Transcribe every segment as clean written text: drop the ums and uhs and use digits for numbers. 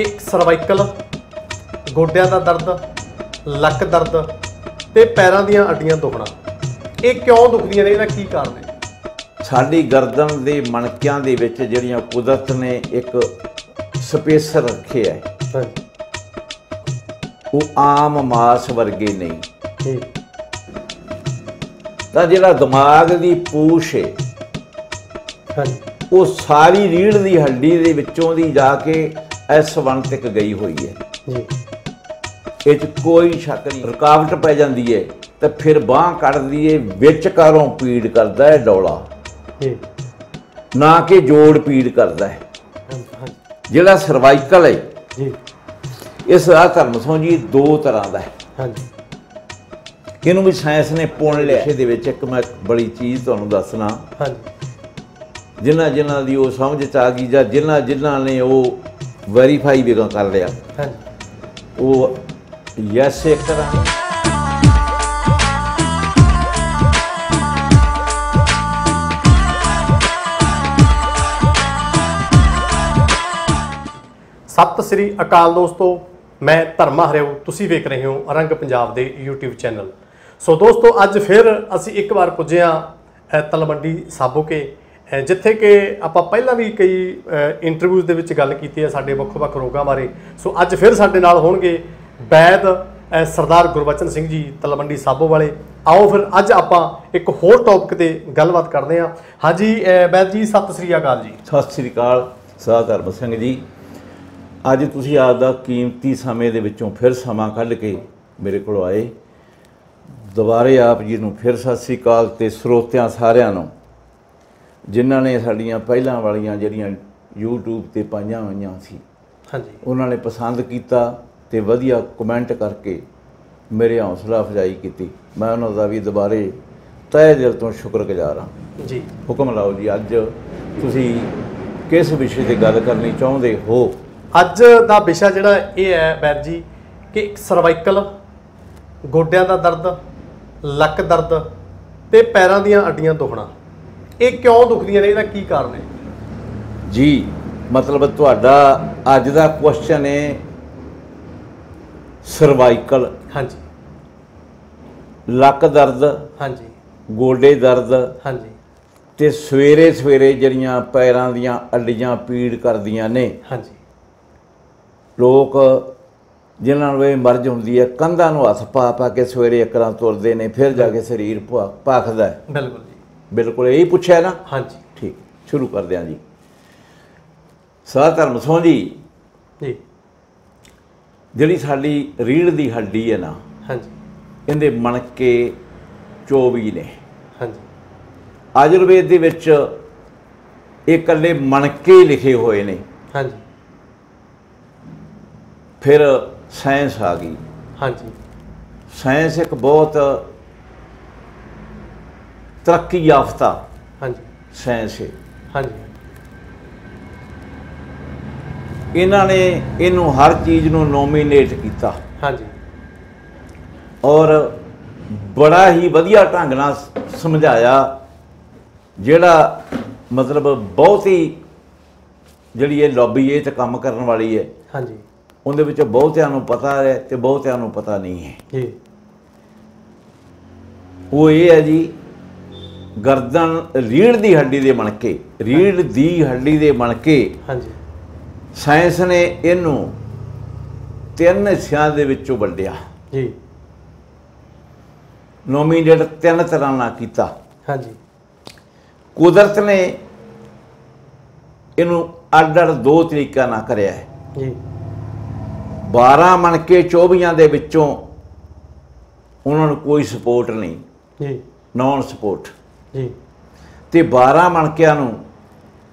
कि सर्वाइकल, गोड्या का दर्द, लक दर्द ते पैरों ਦੀਆਂ ਅੱਡੀਆਂ दुखना, ये क्यों दुखदियां ने, इहदा की कारण है? साडी गर्दन के मणकियां दे विच जिहड़ियां कुदरत ने एक स्पेसर रखे है, वो आम मास वर्गे नहीं। तां जिहड़ा दिमाग की पूछ है वो सारी रीढ़ की हड्डी दे विचों दी जाके S1 तक गई हुई है। इस कोई शक नहीं। रुकावट पै जाती है तो फिर बांह कटदी है, विचकारों पीड़ करता है डोला, ना कि जोड़ पीड़ करता है। जिहड़ा सर्वाइकल है इस धर्म सो जी दो तरह का है। इनू भी साइंस ने पुण लिया। इहदे विच एक मैं बड़ी चीज़ तुहानूं दसना, जिन्हां जिन्हां दी वो समझ च आ गई जां जिन्हां जिन्हां ने वो वैरीफाई भी कर लिया, वो यस एक तरह। सत श्री अकाल दोस्तों, मैं धर्मा हरिओ, तुसी वेख रहे हो रंग पंजाब दे यूट्यूब चैनल। सो दोस्तों अज फिर असी एक बार पुजे हाँ तलवंडी साबो के, जिथे कि आपां पहलां भी कई इंटरव्यूज़ दे विच गल कीती है साडे ਵੱਖ-ਵੱਖ रोगां बारे। सो अज फिर साडे नाल होणगे वैद सरदार गुरबचन सिंह जी तलवंडी साबो वाले। आओ फिर अज आपां एक होर टॉपिक ते गलबात करदे हां। हाँ जी वैद जी, सत श्री अकाल जी। सत श्री अकाल सरदार धर्म सिंह जी। अज तुसीं आपदा कीमती समय दे विचों फिर समा कढ के मेरे कोल आए। दुबारे आप जी नूं फिर सत श्री अकाल ते ਸਰੋਤਿਆਂ सारिਆਂ नूं जिन्हां ने साडीਆਂ ਪਹਿਲਾਂ वालियां ਜਿਹੜੀਆਂ यूट्यूब ते पाईਆਂ होईਆਂ सी, हाँ जी, उन्हां ने पसंद कीता ते वधिया कमेंट करके मेरे हौसला अफजाई की। मैं उन्हां दा भी दुबारे तहे दिल तो शुक्रगुजार हाँ जी। हुक्म लाओ जी, अज तुसीं किस विषय ते गल करनी चाहुंदे हो? अज दा विषय जिहड़ा ये है वैद जी कि सर्वाइकल, गोड्या का दर्द, लक दर्द ते पैरों ਦੀਆਂ ਅੱਡੀਆਂ दुखना, ये क्यों दुखदियां ने, इहदा की कारण है? जी मतलब तुहाडा अज दा क्वेश्चन है सर्वाइकल, हाँ जी, लक दर्द, हाँ जी, गोडे दर्द, हाँ जी, ते सवेरे सवेरे जिहड़ियां पैरां दीयां ਅੱਡੀਆਂ पीड़ करदियां ने, हाँ जी। लोग जिन्हां नूं मर्ज हुंदी है कंधां नूं हत्थ पा पा के सवेरे इकरां तुरदे ने, फिर जाके शरीर भखदा है। बिल्कुल जी, बिल्कुल यही पूछा है ना? हाँ जी, ठीक, शुरू करदे हां जी। सरदार धर्म सिंह जी, जिहड़ी साडी रीढ़ की हड्डी है ना, हाँ जी, इहदे मणके 24 ने, हाँ जी। आयुर्वेद दे विच इह इकल्ले मणके लिखे हुए ने, हाँ जी। फिर साइंस आ गई, हाँ जी। साइंस एक बहुत तरक्की याफ्ता, हाँ जी, साइंस है, हाँ जी। इन्हां ने इनू हर चीज़ नू नोमीनेट किया, हाँ जी, और बड़ा ही वधिया ढंग नाल समझाया। जिहड़ा मतलब बहुत ही जिहड़ी ये लॉबी ये तो काम करने वाली है, हाँ जी, उहदे विच बहुतिआं नूं पता है ते बहुतिआं नूं पता नहीं है जी। वो ये है जी, गर्दन रीढ़ की हड्डी दे मणके, रीढ़ की हड्डी दे मणके, हाँ जी, साइंस ने इनू 3 हिस्सिਆਂ ਦੇ ਵਿੱਚੋਂ ਵੰਡਿਆ जी। नोमीनेट 3 तरह ਨਾਲ ਕੀਤਾ, हाँ जी। कुदरत ने इनू ਅੱਡ-ਅੱਡ 2 ਤਰੀਕਿਆਂ ਨਾਲ ਕਰਿਆ है जी। 12 ਮਣਕੇ 24 ਦੇ ਵਿੱਚੋਂ ਉਹਨਾਂ ਨੂੰ ਕੋਈ ਸਪੋਰਟ ਨਹੀਂ जी, नॉन सपोर्ट जी, ਤੇ 12 ਮਣਕਿਆਂ ਨੂੰ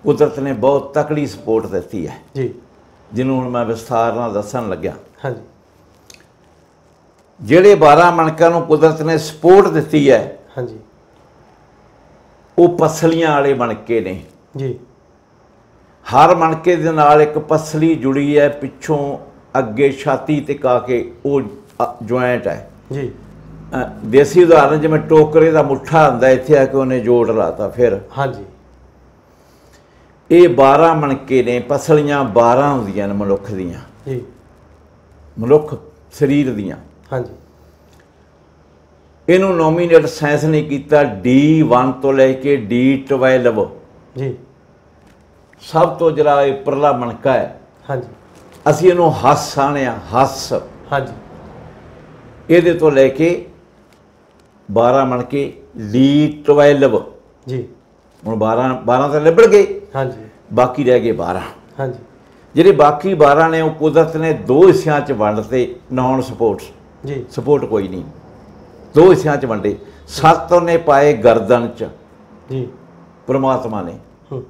कुदरत ने बहुत तकड़ी सपोर्ट दी है जी, जिन्होंने हुण मैं विस्तार नाल दस्सण लग्या। हाँ जी, जिहड़े 12 मणकों नूं कुदरत ने सपोर्ट दी है, हाँ जी, वो पसलियां वाले मणके ने जी। हर मणके दे नाल एक पसली जुड़ी है, पिछों अगे छाती तक आके वो ज्वाइंट है जी। देसी उदाहरण जिवें टोकरे का मुठा आंदा इत्थे आके उन्हें जोड़ लाता फिर, हाँ जी। ये 12 मणके ने, पसलियां 12 होंदियां ने मनुख दियां जी, मनुख शरीर दियां। हाँ जी, इनू नॉमीनेट साइंस ने किया D1 तो लैके D12 जी, सब तो जरा उपरला मणका है। हाँ जी, असी इनू हस आने, हस हाँ जी, ये तो लैके 12 मणके D12 जी, हुण 12 तो लिबड़ गए, हाँ जी, बाकी रह गए 12। हाँ जी, ਜਿਹੜੇ बाकी 12 ने वो कुदरत ने 2 हिस्सों च वंडते, नॉन सपोर्ट्स जी, सपोर्ट कोई नहीं, 2 हिस्सों च वंडे। 7 ने पाए गर्दन च जी, परमात्मा ने, हम्म,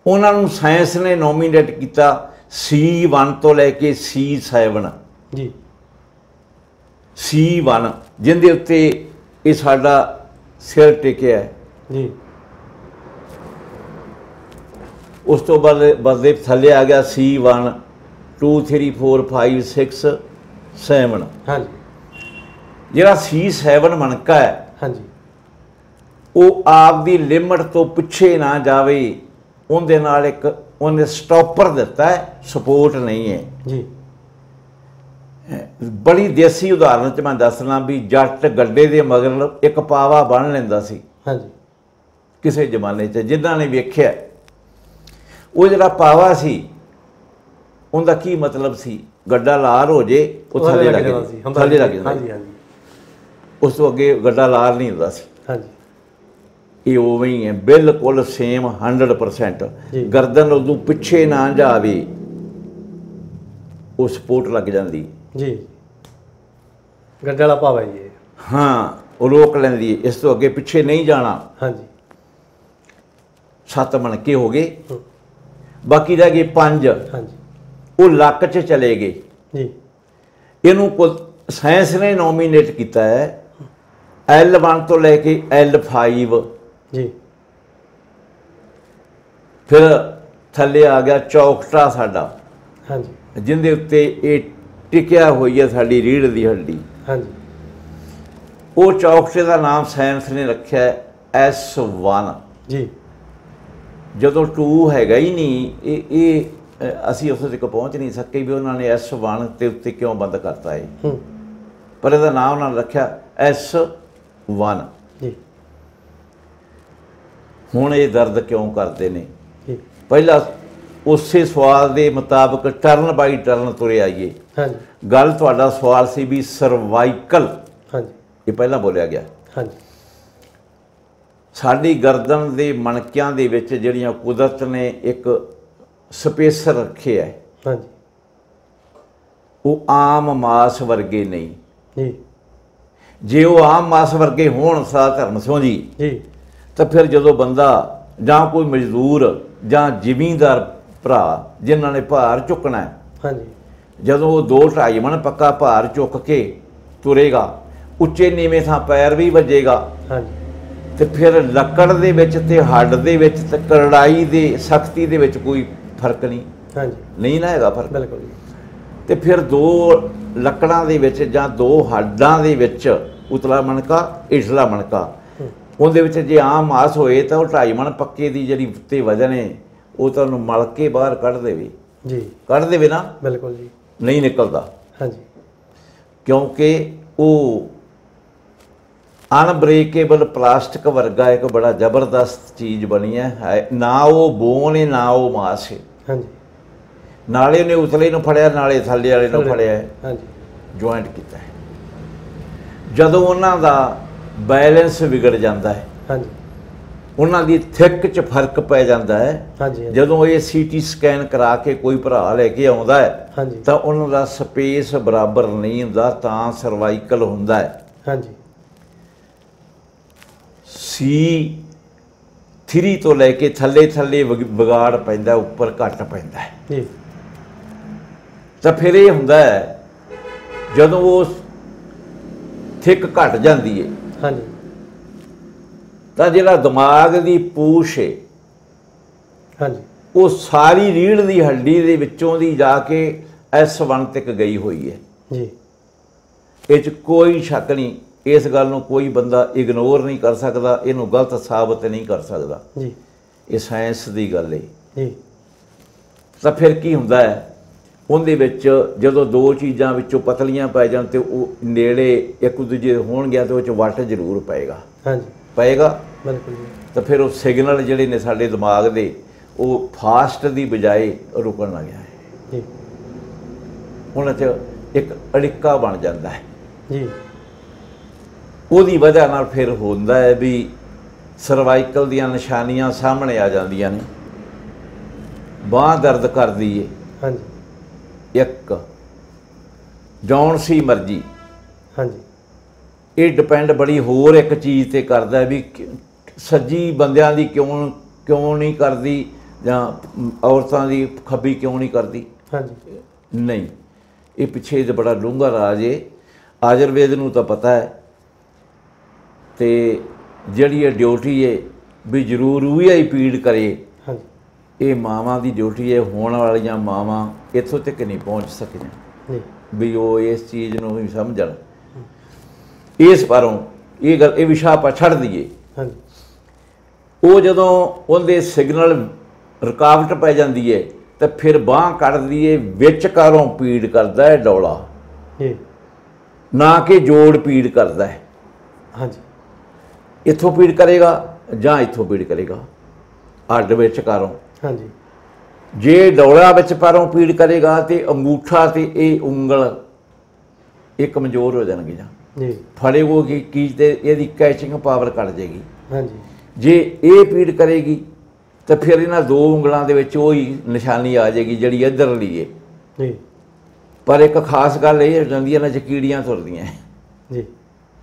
उन्होंने साइंस ने नॉमीनेट किया C1 तो लैके C7 जी, C1 जिंदे उत्ते ये साडा सिर टिकिया है। जी, उस तो बाद बदले थले आ गया C1 2 3 4 5 6 7। हाँ जी, जिहड़ा C7 मनका है हाँ जी, वो आप दी लिमिट तो पिछे ना जावे, उनदे नाल एक उन्हें स्टॉपर दिता है, सपोर्ट नहीं है। जी, बड़ी देसी उदाहरण च मैं दसना भी जट गड्डे दे मगर एक पावा बन लैंदा सी हाँ जी, किसी जमाने च, जिन्हां ने वेख्या वो जिहड़ा पावा सी उनका की मतलब सी, गड्डा लार हो जे वो थले लग जाए, थले लग हाँ जाए, जी, हाँ जी, उस तो अगे गड्डा लार नहीं हुंदा सी। हाँ जी, ये उवें ही है बिल्कुल सेम 100%। जी। गर्दन उदों पिछे ना जावे वो सपोर्ट लग जाती, जी, गड्ढे वाला भाव है ये, हाँ वो रोक लेंदी, इस तो अगे पिछे नहीं जाना। हाँ जी, 7 मनके हो गए, बाकी रह गए 5, हाँ जी, वो लक च चले गए। जी, इनू को साइंस ने नॉमीनेट किया है L1 तो लैके L5, जी, फिर थले आ गया चौकटा साडा, हाँ जी, जिंदे उत्ते ये टिकिया हुई है साडी रीढ़ दी हड्डी। हाँ जी, वो चौकटे का नाम साइंस ने रखा है S1। जी, ਜਦੋਂ 2 हैगा ही नहीं, ये असी उस तक पहुँच नहीं सके भी उन्होंने S1 के उत्ते क्यों बंद करता है, पर इसका नाम उन्होंने रखा S1। जी, हुण ये दर्द क्यों करते हैं, जी, पहला उस सवाल के मुताबिक टर्न बाई टर्न तुरे आइए। हाँ जी, गल तुहाडा सवाल सी भी सर्वाइकल, हाँ जी, ये पहला बोलिया गया। हाँ जी, साडी गर्दन के मणकियां दे विच जिहड़ियां कुदरत ने एक स्पेसर रखे है, हाँ जी, वो आम मास वर्गे नहीं। जी, जे वो आम मास वर्गे होण सा धर्म सिंह जी, जी, तो फिर जो बंदा जां कोई मजदूर जां जिमींदार भरा जिन्हां ने भार चुकना है, हाँ जी, जदों वो 2-2.5 मन पक्का भार चुक के तुरेगा, उच्चे नीवें थां पैर भी वजेगा, हाँ जी, तो फिर लकड़ दे विच ते हड्ड दे विच ते करड़ाई दे सख्ती दे विच कोई फर्क नहीं, हाँ जी, नहीं ना हैगा फर्क। बिल्कुल जी, तो फिर 2 लकड़ां दे विच जां 2 हड्डां दे विच उतला मणका इठला मणका उहदे विच जे आम मास होए तो 2.5 मन पक्के दी जिहड़ी उत्ते वजन है वो तुहानूं मल के बाहर कढ देवे, जी, कढ देवे ना, बिल्कुल जी, नहीं निकलदा, हाँ जी, क्योंकि वो अनब्रेकेबल प्लास्टिक वर्गा एक बड़ा जबरदस्त चीज़ बनी है ना वो बोन है ना वो मास है। हाँ जी, नाले ने उतले नूं फड़िया नाले थल्ले वाले नूं फड़िया है, हाँ जी, ज्वाइंट किया है। जदों उन्हां दा बैलेंस बिगड़ जाता है, हाँ जी, उन्हां दी थिक च फर्क पै जाता है, हाँ जी, जदों ये CT स्कैन करा के कोई भरा लेके आउंदा है हाँ जी, तो उन्हां दा स्पेस बराबर नहीं हुंदा, तां सर्वाइकल हुंदा है। हाँ जी, C3 तो लैके थले थले बिगाड़ पैंदा, उपर घट पैंदा है। जी, तो फिर ये हुंदा है जदों वो थिक घट जाती है हाँ जी, तो जिहड़ा दिमाग की पूछ है हाँ जी, वो सारी रीढ़ की हड्डी दे विचों दी जाके S1 तक गई हुई है। जी, इस कोई शक नहीं, इस गल नूं कोई बंदा इग्नोर नहीं कर सकता, इनू गलत साबित नहीं कर सकता। जी, ਇਹ ਸਾਇੰਸ ਦੀ ਗੱਲ ਹੈ ਜੀ। ਤਾਂ ਫਿਰ ਕੀ ਹੁੰਦਾ ਹੈ ਉਹਦੇ ਵਿੱਚ ਜਦੋਂ ਦੋ ਚੀਜ਼ਾਂ ਵਿੱਚੋਂ ਪਤਲੀਆਂ ਪੈ ਜਾਣ ਤੇ ਉਹ ਨੇੜੇ ਇੱਕ ਦੂਜੇ ਹੋਣਗੇ ਤੇ ਉਹ 'ਚ ਵੱਟ ਜ਼ਰੂਰ ਪਏਗਾ। ਹਾਂਜੀ ਪਏਗਾ ਬਿਲਕੁਲ ਜੀ। ਤਾਂ ਫਿਰ ਉਹ ਸਿਗਨਲ ਜਿਹੜੇ ਨੇ ਸਾਡੇ ਦਿਮਾਗ ਦੇ ਉਹ ਫਾਸਟ ਦੀ ਬਜਾਏ ਰੁਕਣ ਲੱਗ ਗਿਆ ਹੈ ਜੀ। ਉਹਨਾਂ 'ਚ ਇੱਕ ਅੜਿੱਕਾ ਬਣ ਜਾਂਦਾ ਹੈ ਜੀ। ਉਹਦੀ ਵਜ੍ਹਾ ਨਾਲ ਫਿਰ ਹੁੰਦਾ ਹੈ ਵੀ ਸਰਵਾਈਕਲ ਦੀਆਂ ਨਿਸ਼ਾਨੀਆਂ ਸਾਹਮਣੇ ਆ ਜਾਂਦੀਆਂ ਨੇ। ਬਾਂਹ ਦਰਦ ਕਰਦੀ ਏ। ਹਾਂਜੀ। ਇੱਕ ਜੌਨ ਸੀ ਮਰਜ਼ੀ। ਹਾਂਜੀ। ਇਹ ਡਿਪੈਂਡ ਬੜੀ ਹੋਰ ਇੱਕ ਚੀਜ਼ ਤੇ ਕਰਦਾ ਵੀ ਸੱਜੀ ਬੰਦਿਆਂ ਦੀ ਕਿਉਂ ਨਹੀਂ ਕਰਦੀ ਜਾਂ ਔਰਤਾਂ ਦੀ ਖੱਬੀ ਕਿਉਂ ਨਹੀਂ ਕਰਦੀ। ਹਾਂਜੀ। ਨਹੀਂ, ਇਹ ਪਿੱਛੇ ਤੇ ਬੜਾ ਡੂੰਘਾ ਰਾਜ ਏ। ਆਯੁਰਵੇਦ ਨੂੰ ਤਾਂ ਪਤਾ ਹੈ ਤੇ ਜਿਹੜੀ ਇਹ ਡਿਊਟੀ ਹੈ ਵੀ ਜ਼ਰੂਰ ਉਹ ਹੀ ਪੀੜ ਕਰੇ। ਹਾਂਜੀ। ਇਹ ਮਾਵਾਂ ਦੀ ਡਿਊਟੀ ਹੈ। ਹੋਣ ਵਾਲੀਆਂ ਮਾਵਾਂ ਇੱਥੋਂ ਤੱਕ ਨਹੀਂ ਪਹੁੰਚ ਸਕੀਆਂ ਵੀ ਉਹ ਇਸ ਚੀਜ਼ ਨੂੰ ਵੀ ਸਮਝਣ। ਇਸ ਬਾਰੋਂ ਇਹ ਵਿਸ਼ਾ ਆਪਾਂ ਛੱਡ ਦਈਏ। ਹਾਂਜੀ। ਉਹ ਜਦੋਂ ਉਹਦੇ ਸਿਗਨਲ ਰੁਕਾਵਟ ਪੈ ਜਾਂਦੀ ਹੈ ਤਾਂ ਫਿਰ ਬਾਂਹ ਕੱਢਦੀ ਹੈ, ਵਿਚਕਾਰੋਂ ਪੀੜ ਕਰਦਾ ਹੈ ਡੌਲਾ, ਨਾ ਕਿ ਜੋੜ ਪੀੜ ਕਰਦਾ ਹੈ। ਹਾਂਜੀ। ਇੱਥੋਂ ਪੀੜ ਕਰੇਗਾ ਜਾਂ ਇੱਥੋਂ ਪੀੜ ਕਰੇਗਾ, ਅੱਡ ਵਿਚਕਾਰੋਂ। ਹਾਂਜੀ। ਜੇ ਡੌਲਾ ਵਿੱਚ ਪਾਰੋਂ ਪੀੜ ਕਰੇਗਾ ਤੇ ਅੰਗੂਠਾ ਤੇ ਇਹ ਉਂਗਲ ਇਹ ਕਮਜ਼ੋਰ ਹੋ ਜਾਣਗੀਆਂ ਜੀ। ਫੜੇਗੀ ਕੀ ਤੇ ਇਹਦੀ ਕੈਚਿੰਗ ਪਾਵਰ ਘਟ ਜਾਏਗੀ। ਹਾਂਜੀ। ਜੇ ਇਹ ਪੀੜ ਕਰੇਗੀ ਤਾਂ ਫਿਰ ਇਹਨਾਂ ਦੋ ਉਂਗਲਾਂ ਦੇ ਵਿੱਚ ਉਹੀ ਨਿਸ਼ਾਨੀ ਆ ਜਾਏਗੀ ਜਿਹੜੀ ਇੱਧਰਲੀ ਹੈ ਜੀ। ਪਰ ਇੱਕ ਖਾਸ ਗੱਲ ਇਹ ਹੋ ਜਾਂਦੀ ਹੈ ਇਹਨਾਂ 'ਚ ਕੀੜੀਆਂ ਤੁਰਦੀਆਂ ਜੀ।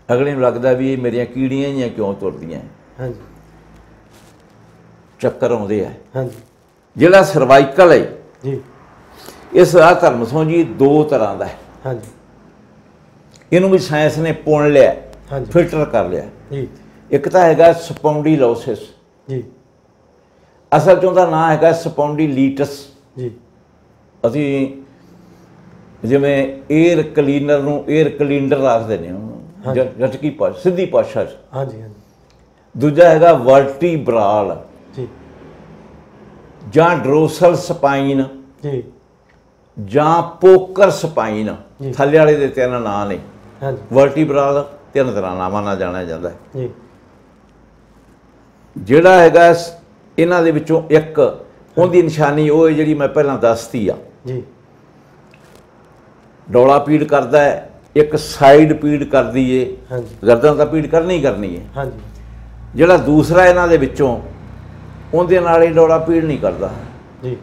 ਅਗਲੇ ਨੂੰ ਲੱਗਦਾ ਵੀ ਇਹ ਮੇਰੀਆਂ ਕੀੜੀਆਂ ਹੀ ਕਿਉਂ ਤੁਰਦੀਆਂ। ਹਾਂਜੀ। ਚੱਕਰ ਆਉਂਦੇ ਆ। ਹਾਂਜੀ। ਜਿਹੜਾ ਸਰਵਾਈਕਲ ਹੈ ਜੀ, ਇਸ ਦਾ ਧਰਮ ਸੋਂ ਜੀ ਦੋ ਤਰ੍ਹਾਂ ਦਾ ਹੈ। ਹਾਂਜੀ। ਇਹਨੂੰ ਵੀ ਸਾਇੰਸ ਨੇ ਪੁਣ ਲਿਆ, ਫਿਲਟਰ ਕਰ ਲਿਆ ਜੀ। ਇੱਕ ਤਾਂ ਹੈਗਾ ਸਪੌਂਡੀਲੋਸਿਸ ਜੀ। ਅਸਲ 'ਚ ਉਹਦਾ ਨਾਂ ਹੈਗਾ ਸਪੌਂਡੀਲੀਟਸ ਜੀ। ਅਸੀਂ ਜਿਵੇਂ ਏਅਰ ਕਲੀਨਰ ਨੂੰ ਏਅਰ ਕਲੀਨਰ ਆਖਦੇ ਨੇ ਜਟਕੀ ਭਾਸ਼ਾ, ਸਿੱਧੀ ਭਾਸ਼ਾ 'ਚ। ਹਾਂਜੀ ਹਾਂਜੀ। ਦੂਜਾ ਹੈਗਾ ਵਰਟੀਬ੍ਰਾਲ ਜੀ, ਜਾਂ ਡਰੋਸਲ ਸਪਾਈਨ ਜੀ, ਜਾਂ ਪੋਕਰ ਸਪਾਈਨ। ਥੱਲੇ ਵਾਲੇ ਦੇ ਤਿੰਨ ਨਾਂ ਨੇ। ਵਰਟੀਬ੍ਰਾਲ ਤਿੰਨ ਤਰ੍ਹਾਂ ਨਾਵਾਂ ਨਾਲ ਜਾਣਿਆ ਜਾਂਦਾ ਹੈ ਜੀ। ਜਿਹੜਾ ਹੈਗਾ ਇਹਨਾਂ ਦੇ ਵਿੱਚੋਂ ਇੱਕ ਉਹਦੀ ਨਿਸ਼ਾਨੀ ਉਹ ਹੈ ਜਿਹੜੀ ਮੈਂ ਪਹਿਲਾਂ ਦੱਸਤੀ ਆ ਜੀ। ਡੌਲਾ ਪੀੜ ਕਰਦਾ ਹੈ, ਇੱਕ ਸਾਈਡ ਪੀੜ ਕਰਦੀ ਏ, ਗਰਦਨ ਤਾਂ ਪੀੜ ਕਰਨੀ ਹੈ। ਹਾਂਜੀ। ਜਿਹੜਾ ਦੂਸਰਾ ਇਹਨਾਂ ਦੇ ਵਿੱਚੋਂ ਉਹਦੇ ਨਾਲ ਇਹ ਡੌਲਾ ਪੀੜ ਨਹੀਂ ਕਰਦਾ ਜੀ।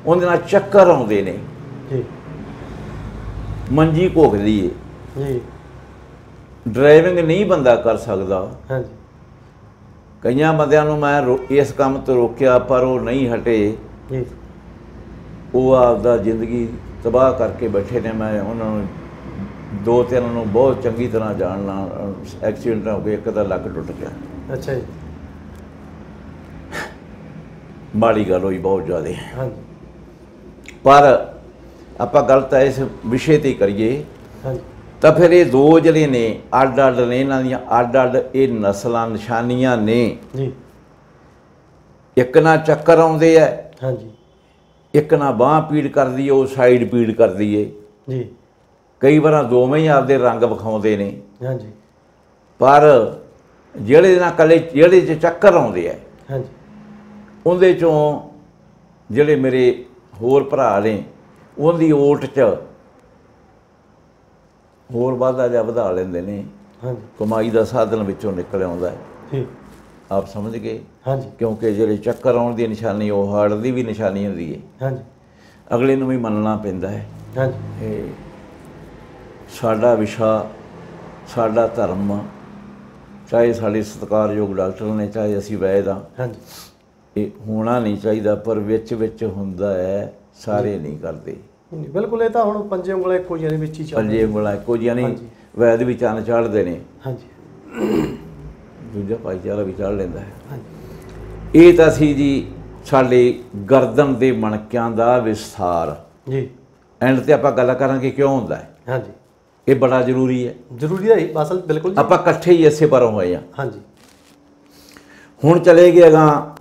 ਉਹਦੇ ਨਾਲ ਚੱਕਰ ਆਉਂਦੇ ਨੇ ਜੀ, ਮੰਜੀ ਘੋਖਦੀ ਏ ਜੀ, ਡਰਾਈਵਿੰਗ ਨਹੀਂ ਬੰਦਾ ਕਰ ਸਕਦਾ। ਹਾਂਜੀ। ਕਈਆਂ ਬੰਦਿਆਂ ਨੂੰ ਮੈਂ ਇਸ ਕੰਮ ਤੋਂ ਰੋਕਿਆ ਪਰ ਉਹ ਨਹੀਂ ਹਟੇ ਜੀ। ਉਹ ਆਪਦਾ ਜ਼ਿੰਦਗੀ ਤਬਾਹ ਕਰਕੇ ਬੈਠੇ ਨੇ। ਮੈਂ ਉਹਨਾਂ ਨੂੰ ਦੋ ਤਿੰਨ ਨੂੰ ਬਹੁਤ ਚੰਗੀ ਤਰ੍ਹਾਂ ਜਾਣਨਾ। ਐਕਸੀਡੈਂਟ ਹੋ ਗਿਆ, ਇੱਕ ਦਾ ਲੱਕ ਟੁੱਟ ਗਿਆ। ਅੱਛਾ ਜੀ। ਮਾੜੀ ਗੱਲ ਹੋਈ ਬਹੁਤ ਜ਼ਿਆਦਾ। ਹਾਂਜੀ। ਪਰ ਆਪਾਂ ਗੱਲ ਤਾਂ ਇਸ ਵਿਸ਼ੇ 'ਤੇ ਕਰੀਏ ਤਾਂ ਫਿਰ ਇਹ ਦੋ ਜਿਹੜੇ ਨੇ ਅੱਡ ਅੱਡ ਨੇ, ਇਹਨਾਂ ਦੀਆਂ ਅੱਡ ਅੱਡ ਇਹ ਨਸਲਾਂ ਨਿਸ਼ਾਨੀਆਂ ਨੇ ਜੀ। ਇੱਕ ਨਾ ਚੱਕਰ ਆਉਂਦੇ ਆ। ਹਾਂਜੀ। ਇੱਕ ਨਾ ਬਾਂਹ ਪੀੜ ਕਰਦੀ ਹੈ, ਉਹ ਸਾਈਡ ਪੀੜ ਕਰਦੀ ਹੈ ਜੀ। ਕਈ ਵਾਰ ਦੋਵੇਂ ਹੀ ਆਪਦੇ ਰੰਗ ਵਿਖਾਉਂਦੇ ਨੇ। ਹਾਂਜੀ। ਪਰ ਜਿਹੜੇ ਨਾਲ ਇਕੱਲੇ ਜਿਹੜੇ 'ਚ ਚੱਕਰ ਆਉਂਦੇ ਆ, ਹਾਂਜੀ, ਉਹਦੇ 'ਚੋਂ ਜਿਹੜੇ ਮੇਰੇ ਹੋਰ ਭਰਾ ਨੇ ਉਹਦੀ ਓਟ 'ਚ ਹੋਰ ਵਾਧਾ ਜਾਂ ਵਧਾ ਲੈਂਦੇ ਨੇ। ਹਾਂਜੀ। ਕਮਾਈ ਦਾ ਸਾਧਨ ਵਿੱਚੋਂ ਨਿਕਲ ਆਉਂਦਾ ਹੈ। ਆਪ ਸਮਝ ਗਏ। ਹਾਂਜੀ। ਕਿਉਂਕਿ ਜਿਹੜੇ ਚੱਕਰ ਆਉਣ ਦੀ ਨਿਸ਼ਾਨੀ ਉਹ ਹਾਰਟ ਦੀ ਵੀ ਨਿਸ਼ਾਨੀ ਹੁੰਦੀ ਹੈ। ਹਾਂਜੀ। ਅਗਲੇ ਨੂੰ ਵੀ ਮੰਨਣਾ ਪੈਂਦਾ ਹੈ। ਹਾਂਜੀ। ਇਹ ਸਾਡਾ ਵਿਸ਼ਾ, ਸਾਡਾ ਧਰਮ, ਚਾਹੇ ਸਾਡੇ ਸਤਿਕਾਰਯੋਗ ਡਾਕਟਰ ਨੇ, ਚਾਹੇ ਅਸੀਂ ਵੈਦ ਹਾਂ। ਹਾਂਜੀ। ਇਹ ਹੋਣਾ ਨਹੀਂ ਚਾਹੀਦਾ ਪਰ ਵਿੱਚ ਵਿੱਚ ਹੁੰਦਾ ਹੈ, ਸਾਰੇ ਨਹੀਂ ਕਰਦੇ। ਬਿਲਕੁਲ। ਇਹ ਤਾਂ ਹੁਣ ਪੰਜੇ ਉਂਗਲਾਂ ਇੱਕੋ ਜਿਹੀਆਂ ਵਿੱਚ ਹੀ ਪੰਜੇ ਉਂਗਲਾਂ ਇੱਕੋ ਜਿਹੀਆਂ ਨਹੀਂ। ਵੈਦ ਵੀ ਚੰਨ ਚਾੜ੍ਹਦੇ ਨੇ। ਹਾਂਜੀ। ਦੂਜਾ ਭਾਈਚਾਰਾ ਵੀ ਚਾੜ੍ਹ ਲੈਂਦਾ ਹੈ। ਹਾਂਜੀ। ਇਹ ਤਾਂ ਸੀ ਜੀ ਸਾਡੇ ਗਰਦਨ ਦੇ ਮਣਕਿਆਂ ਦਾ ਵਿਸਥਾਰ ਜੀ। ਐਂਡ 'ਤੇ ਆਪਾਂ ਗੱਲ ਕਰਾਂਗੇ ਕਿਉਂ ਹੁੰਦਾ ਹੈ। ਹਾਂਜੀ। ਇਹ ਬੜਾ ਜ਼ਰੂਰੀ ਹੈ। ਜ਼ਰੂਰੀ ਹੈ ਅਸਲ। ਬਿਲਕੁਲ। ਆਪਾਂ ਇਕੱਠੇ ਹੀ ਇਸੇ ਪਰੋਂ ਹੋਏ ਹਾਂ। ਹਾਂਜੀ। ਹੁਣ ਚਲੇ ਗਏ ਅਗਾਂ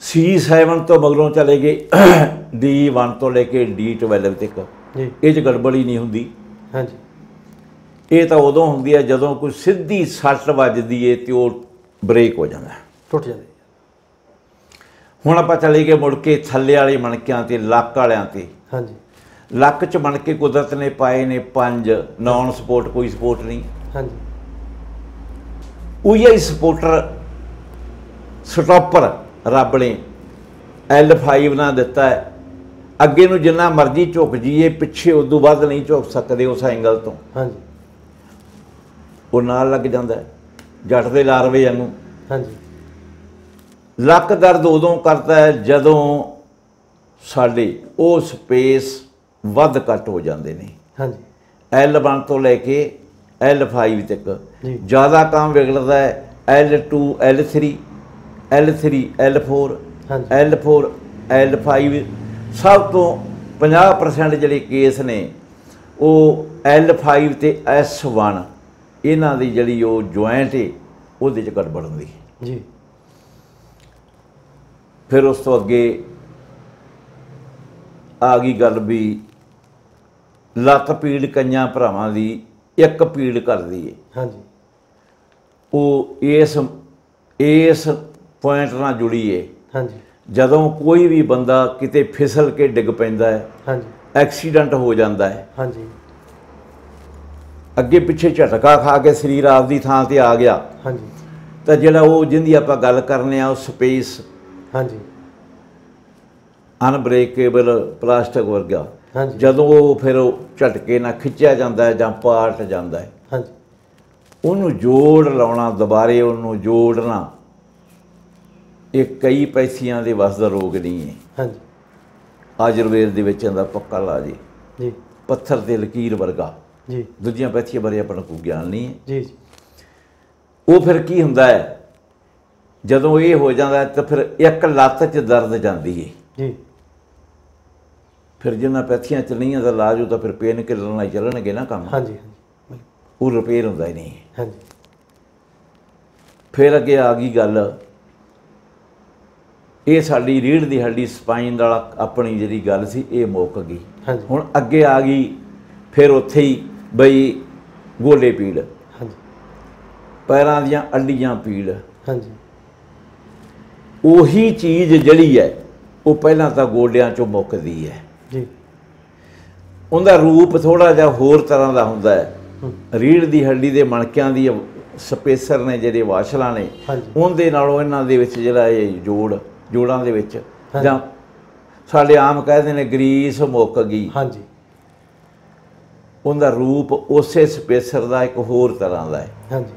C7 ਤੋਂ ਮਗਰੋਂ ਚਲੇ ਗਏ D1 ਤੋਂ ਲੈ ਕੇ D12 ਤੱਕ ਜੀ। ਇਹ 'ਚ ਗੜਬੜੀ ਨਹੀਂ ਹੁੰਦੀ। ਹਾਂਜੀ। ਇਹ ਤਾਂ ਉਦੋਂ ਹੁੰਦੀ ਹੈ ਜਦੋਂ ਕੋਈ ਸਿੱਧੀ ਸੱਟ ਵੱਜਦੀ ਏ ਤੇ ਉਹ ਬ੍ਰੇਕ ਹੋ ਜਾਂਦਾ, ਟੁੱਟ ਜਾਂਦੀ। ਹੁਣ ਆਪਾਂ ਚਲੇ ਗਏ ਮੁੜ ਕੇ ਥੱਲੇ ਵਾਲੇ ਮਣਕਿਆਂ ਤੇ, ਲੱਕ ਵਾਲਿਆਂ ਤੇ। ਹਾਂਜੀ। ਲੱਕ 'ਚ ਮਣਕੇ ਕੁਦਰਤ ਨੇ ਪਾਏ ਨੇ 5, ਨੌਨ ਸਪੋਰਟ, ਕੋਈ ਸਪੋਰਟ ਨਹੀਂ। ਹਾਂਜੀ। ਉਹੀ ਸਪੋਰਟਰ ਸਟਾਪਰ ਰੱਬ ਨੇ L5 ਨਾਲ ਦਿੱਤਾ ਹੈ। ਅੱਗੇ ਨੂੰ ਜਿੰਨਾ ਮਰਜ਼ੀ ਝੁਕ ਜੀਏ, ਪਿੱਛੇ ਉਦੋਂ ਵੱਧ ਨਹੀਂ ਝੁਕ ਸਕਦੇ ਉਸ ਐਂਗਲ ਤੋਂ। ਹਾਂਜੀ। ਉਹ ਨਾਲ ਲੱਗ ਜਾਂਦਾ ਹੈ ਜੱਟ ਦੇ ਲਾਰਵੇ ਵਾਂਗੂ। ਹਾਂਜੀ। ਲੱਕ ਦਰਦ ਉਦੋਂ ਕਰਦਾ ਹੈ ਜਦੋਂ ਸਾਡੇ ਉਹ ਸਪੇਸ ਵੱਧ ਘੱਟ ਹੋ ਜਾਂਦੇ ਨੇ। ਹਾਂਜੀ। L1 ਤੋਂ ਲੈ ਕੇ L5 ਤੱਕ। ਜੀ। ਜ਼ਿਆਦਾ ਕੰਮ ਵਿਗੜਦਾ ਹੈ L2 L3 L3 L4 ਹਾਂਜੀ। L4 L5। ਸਭ ਤੋਂ 50% ਜਿਹੜੇ ਕੇਸ ਨੇ ਉਹ L5 ਤੇ S1 ਇਹਨਾਂ ਦੀ ਜਿਹੜੀ ਉਹ ਜੁਆਇੰਟ ਹੈ ਉਹਦੇ 'ਚ ਗੜਬੜ ਹੁੰਦੀ ਜੀ। ਫਿਰ ਉਸ ਤੋਂ ਅੱਗੇ ਆ ਗਈ ਗੱਲ ਵੀ ਲੱਤ ਪੀੜ ਕਈਆਂ ਭਰਾਵਾਂ ਦੀ ਇੱਕ ਪੀੜ ਕਰਦੀ ਹੈ। ਹਾਂਜੀ। ਉਹ ਇਸ ਪੁਆਇੰਟ ਨਾਲ ਜੁੜੀ ਹੈ। ਹਾਂਜੀ। ਜਦੋਂ ਕੋਈ ਵੀ ਬੰਦਾ ਕਿਤੇ ਫਿਸਲ ਕੇ ਡਿੱਗ ਪੈਂਦਾ ਹੈ, ਹਾਂਜੀ, ਐਕਸੀਡੈਂਟ ਹੋ ਜਾਂਦਾ ਹੈ, ਹਾਂਜੀ, ਅੱਗੇ ਪਿੱਛੇ ਝਟਕਾ ਖਾ ਕੇ ਸਰੀਰ ਆਪਦੀ ਥਾਂ ਤੇ ਆ ਗਿਆ, ਹਾਂਜੀ, ਤਾਂ ਜਿਹੜਾ ਉਹ ਜਿਹਦੀ ਆਪਾਂ ਗੱਲ ਕਰਨੇ ਆ ਉਹ ਸਪੇਸ, ਹਾਂਜੀ, ਅਨਬ੍ਰੇਕੇਬਲ ਪਲਾਸਟਿਕ ਵਰਗਾ, ਹਾਂਜੀ, ਜਦੋਂ ਉਹ ਫਿਰ ਉਹ ਝਟਕੇ ਨਾਲ ਖਿੱਚਿਆ ਜਾਂਦਾ ਹੈ ਜਾਂ ਪਾਟ ਜਾਂਦਾ ਹੈ, ਹਾਂਜੀ, ਉਹਨੂੰ ਜੋੜ ਲਾਉਣਾ, ਦੁਬਾਰੇ ਉਹਨੂੰ ਜੋੜਨਾ, ਇਹ ਕਈ ਪੈਸਿਆਂ ਦੇ ਵੱਸ ਦਾ ਰੋਗ ਨਹੀਂ ਹੈ। ਹਾਂਜੀ, ਆਯੁਰਵੇਦ ਦੇ ਵਿੱਚ ਇਹਦਾ ਪੱਕਾ ਇਲਾਜ ਹੈ ਜੀ, ਪੱਥਰ ਤੇ ਲਕੀਰ ਵਰਗਾ। ਜੀ, ਦੂਜੀਆਂ ਪੈਥੀਆਂ ਬਾਰੇ ਆਪਣਾ ਕੋਈ ਗਿਆਨ ਨਹੀਂ ਹੈ। ਜੀ, ਜੀ, ਉਹ ਫਿਰ ਕੀ ਹੁੰਦਾ ਹੈ ਜਦੋਂ ਇਹ ਹੋ ਜਾਂਦਾ ਤਾਂ ਫਿਰ ਇੱਕ ਲੱਤ 'ਚ ਦਰਦ ਜਾਂਦੀ ਹੈ ਜੀ, ਫਿਰ ਜਿਨ੍ਹਾਂ ਪੈਥੀਆਂ ਚੱਲੀਆਂ ਦਾ ਇਲਾਜ ਉਹ ਤਾਂ ਫਿਰ ਪੇਨ ਕਿਲਰ ਨਾਲ ਹੀ ਚੱਲਣਗੇ ਨਾ ਕੰਮ। ਹਾਂਜੀ, ਉਹ ਰਿਪੇਅਰ ਹੁੰਦਾ ਹੀ ਨਹੀਂ। ਹਾਂਜੀ, ਫਿਰ ਅੱਗੇ ਆ ਗਈ ਗੱਲ, ਇਹ ਸਾਡੀ ਰੀੜ੍ਹ ਦੀ ਹੱਡੀ ਸਪਾਈਨ ਵਾਲਾ ਆਪਣੀ ਜਿਹੜੀ ਗੱਲ ਸੀ ਇਹ ਮੁੱਕ ਗਈ। ਹਾਂਜੀ, ਹੁਣ ਅੱਗੇ ਆ ਗਈ ਫਿਰ ਉੱਥੇ ਹੀ ਬਈ ਗੋਡੇ ਪੀੜ, ਹਾਂਜੀ, ਪੈਰਾਂ ਦੀਆਂ ਅੱਡੀਆਂ ਪੀੜ। ਹਾਂਜੀ, ਉਹੀ ਚੀਜ਼ ਜਿਹੜੀ ਹੈ ਉਹ ਪਹਿਲਾਂ ਤਾਂ ਗੋਡਿਆਂ 'ਚੋਂ ਮੁੱਕਦੀ ਹੈ। ਜੀ, ਉਹਦਾ ਰੂਪ ਥੋੜ੍ਹਾ ਜਿਹਾ ਹੋਰ ਤਰ੍ਹਾਂ ਦਾ ਹੁੰਦਾ ਹੈ। ਰੀੜ੍ਹ ਦੀ ਹੱਡੀ ਦੇ ਮਣਕਿਆਂ ਦੀ ਸਪੇਸਰ ਨੇ ਜਿਹੜੇ ਵਾਸ਼ਲਾਂ ਨੇ, ਉਹਦੇ ਨਾਲੋਂ ਇਹਨਾਂ ਦੇ ਵਿੱਚ ਜਿਹੜਾ ਇਹ ਜੋੜਾਂ ਦੇ ਵਿੱਚ ਜਾਂ ਸਾਡੇ ਆਮ ਕਹਿੰਦੇ ਨੇ ਗਰੀਸ ਮੁੱਕ ਗਈ। ਹਾਂਜੀ, ਉਹਦਾ ਰੂਪ ਉਸੇ ਸਪੇਸਰ ਦਾ ਇੱਕ ਹੋਰ ਤਰ੍ਹਾਂ ਦਾ ਹੈ। ਹਾਂਜੀ,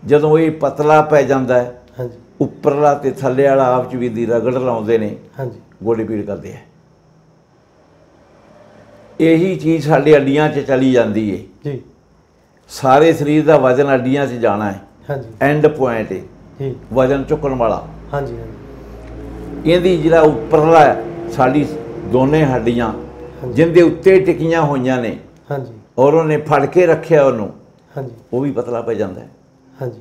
ਜਦੋਂ ਇਹ ਪਤਲਾ ਪੈ ਜਾਂਦਾ ਹੈ, ਹਾਂਜੀ, ਉੱਪਰਲਾ ਤੇ ਥੱਲੇ ਵਾਲਾ ਆਪ 'ਚ ਵੀ ਦੀ ਰਗੜ ਲਾਉਂਦੇ ਨੇ, ਹਾਂਜੀ, ਗੋਡੇ ਪੀੜ ਕਰਦੇ ਆ। ਇਹੀ ਚੀਜ਼ ਸਾਡੇ ਅੱਡੀਆਂ 'ਚ ਚਲੀ ਜਾਂਦੀ ਹੈ। ਜੀ, ਸਾਰੇ ਸਰੀਰ ਦਾ ਵਜ਼ਨ ਅੱਡੀਆਂ 'ਚ ਜਾਣਾ ਹੈ। ਹਾਂਜੀ, ਐਂਡ ਪੁਆਇੰਟ ਹੈ ਜੀ, ਵਜ਼ਨ ਚੁੱਕਣ ਵਾਲਾ। ਹਾਂਜੀ, ਹਾਂਜੀ, ਇਹਦੀ ਜਿਹੜਾ ਉੱਪਰਲਾ ਸਾਡੀ ਦੋਨੇ ਹੱਡੀਆਂ ਜਿਹਦੇ ਉੱਤੇ ਟਿਕੀਆਂ ਹੋਈਆਂ ਨੇ, ਹਾਂਜੀ, ਔਰ ਉਹਨੇ ਫੜ ਕੇ ਰੱਖਿਆ ਉਹਨੂੰ, ਹਾਂਜੀ, ਉਹ ਵੀ ਪਤਲਾ ਪੈ ਜਾਂਦਾ ਹੈ। ਹਾਂਜੀ,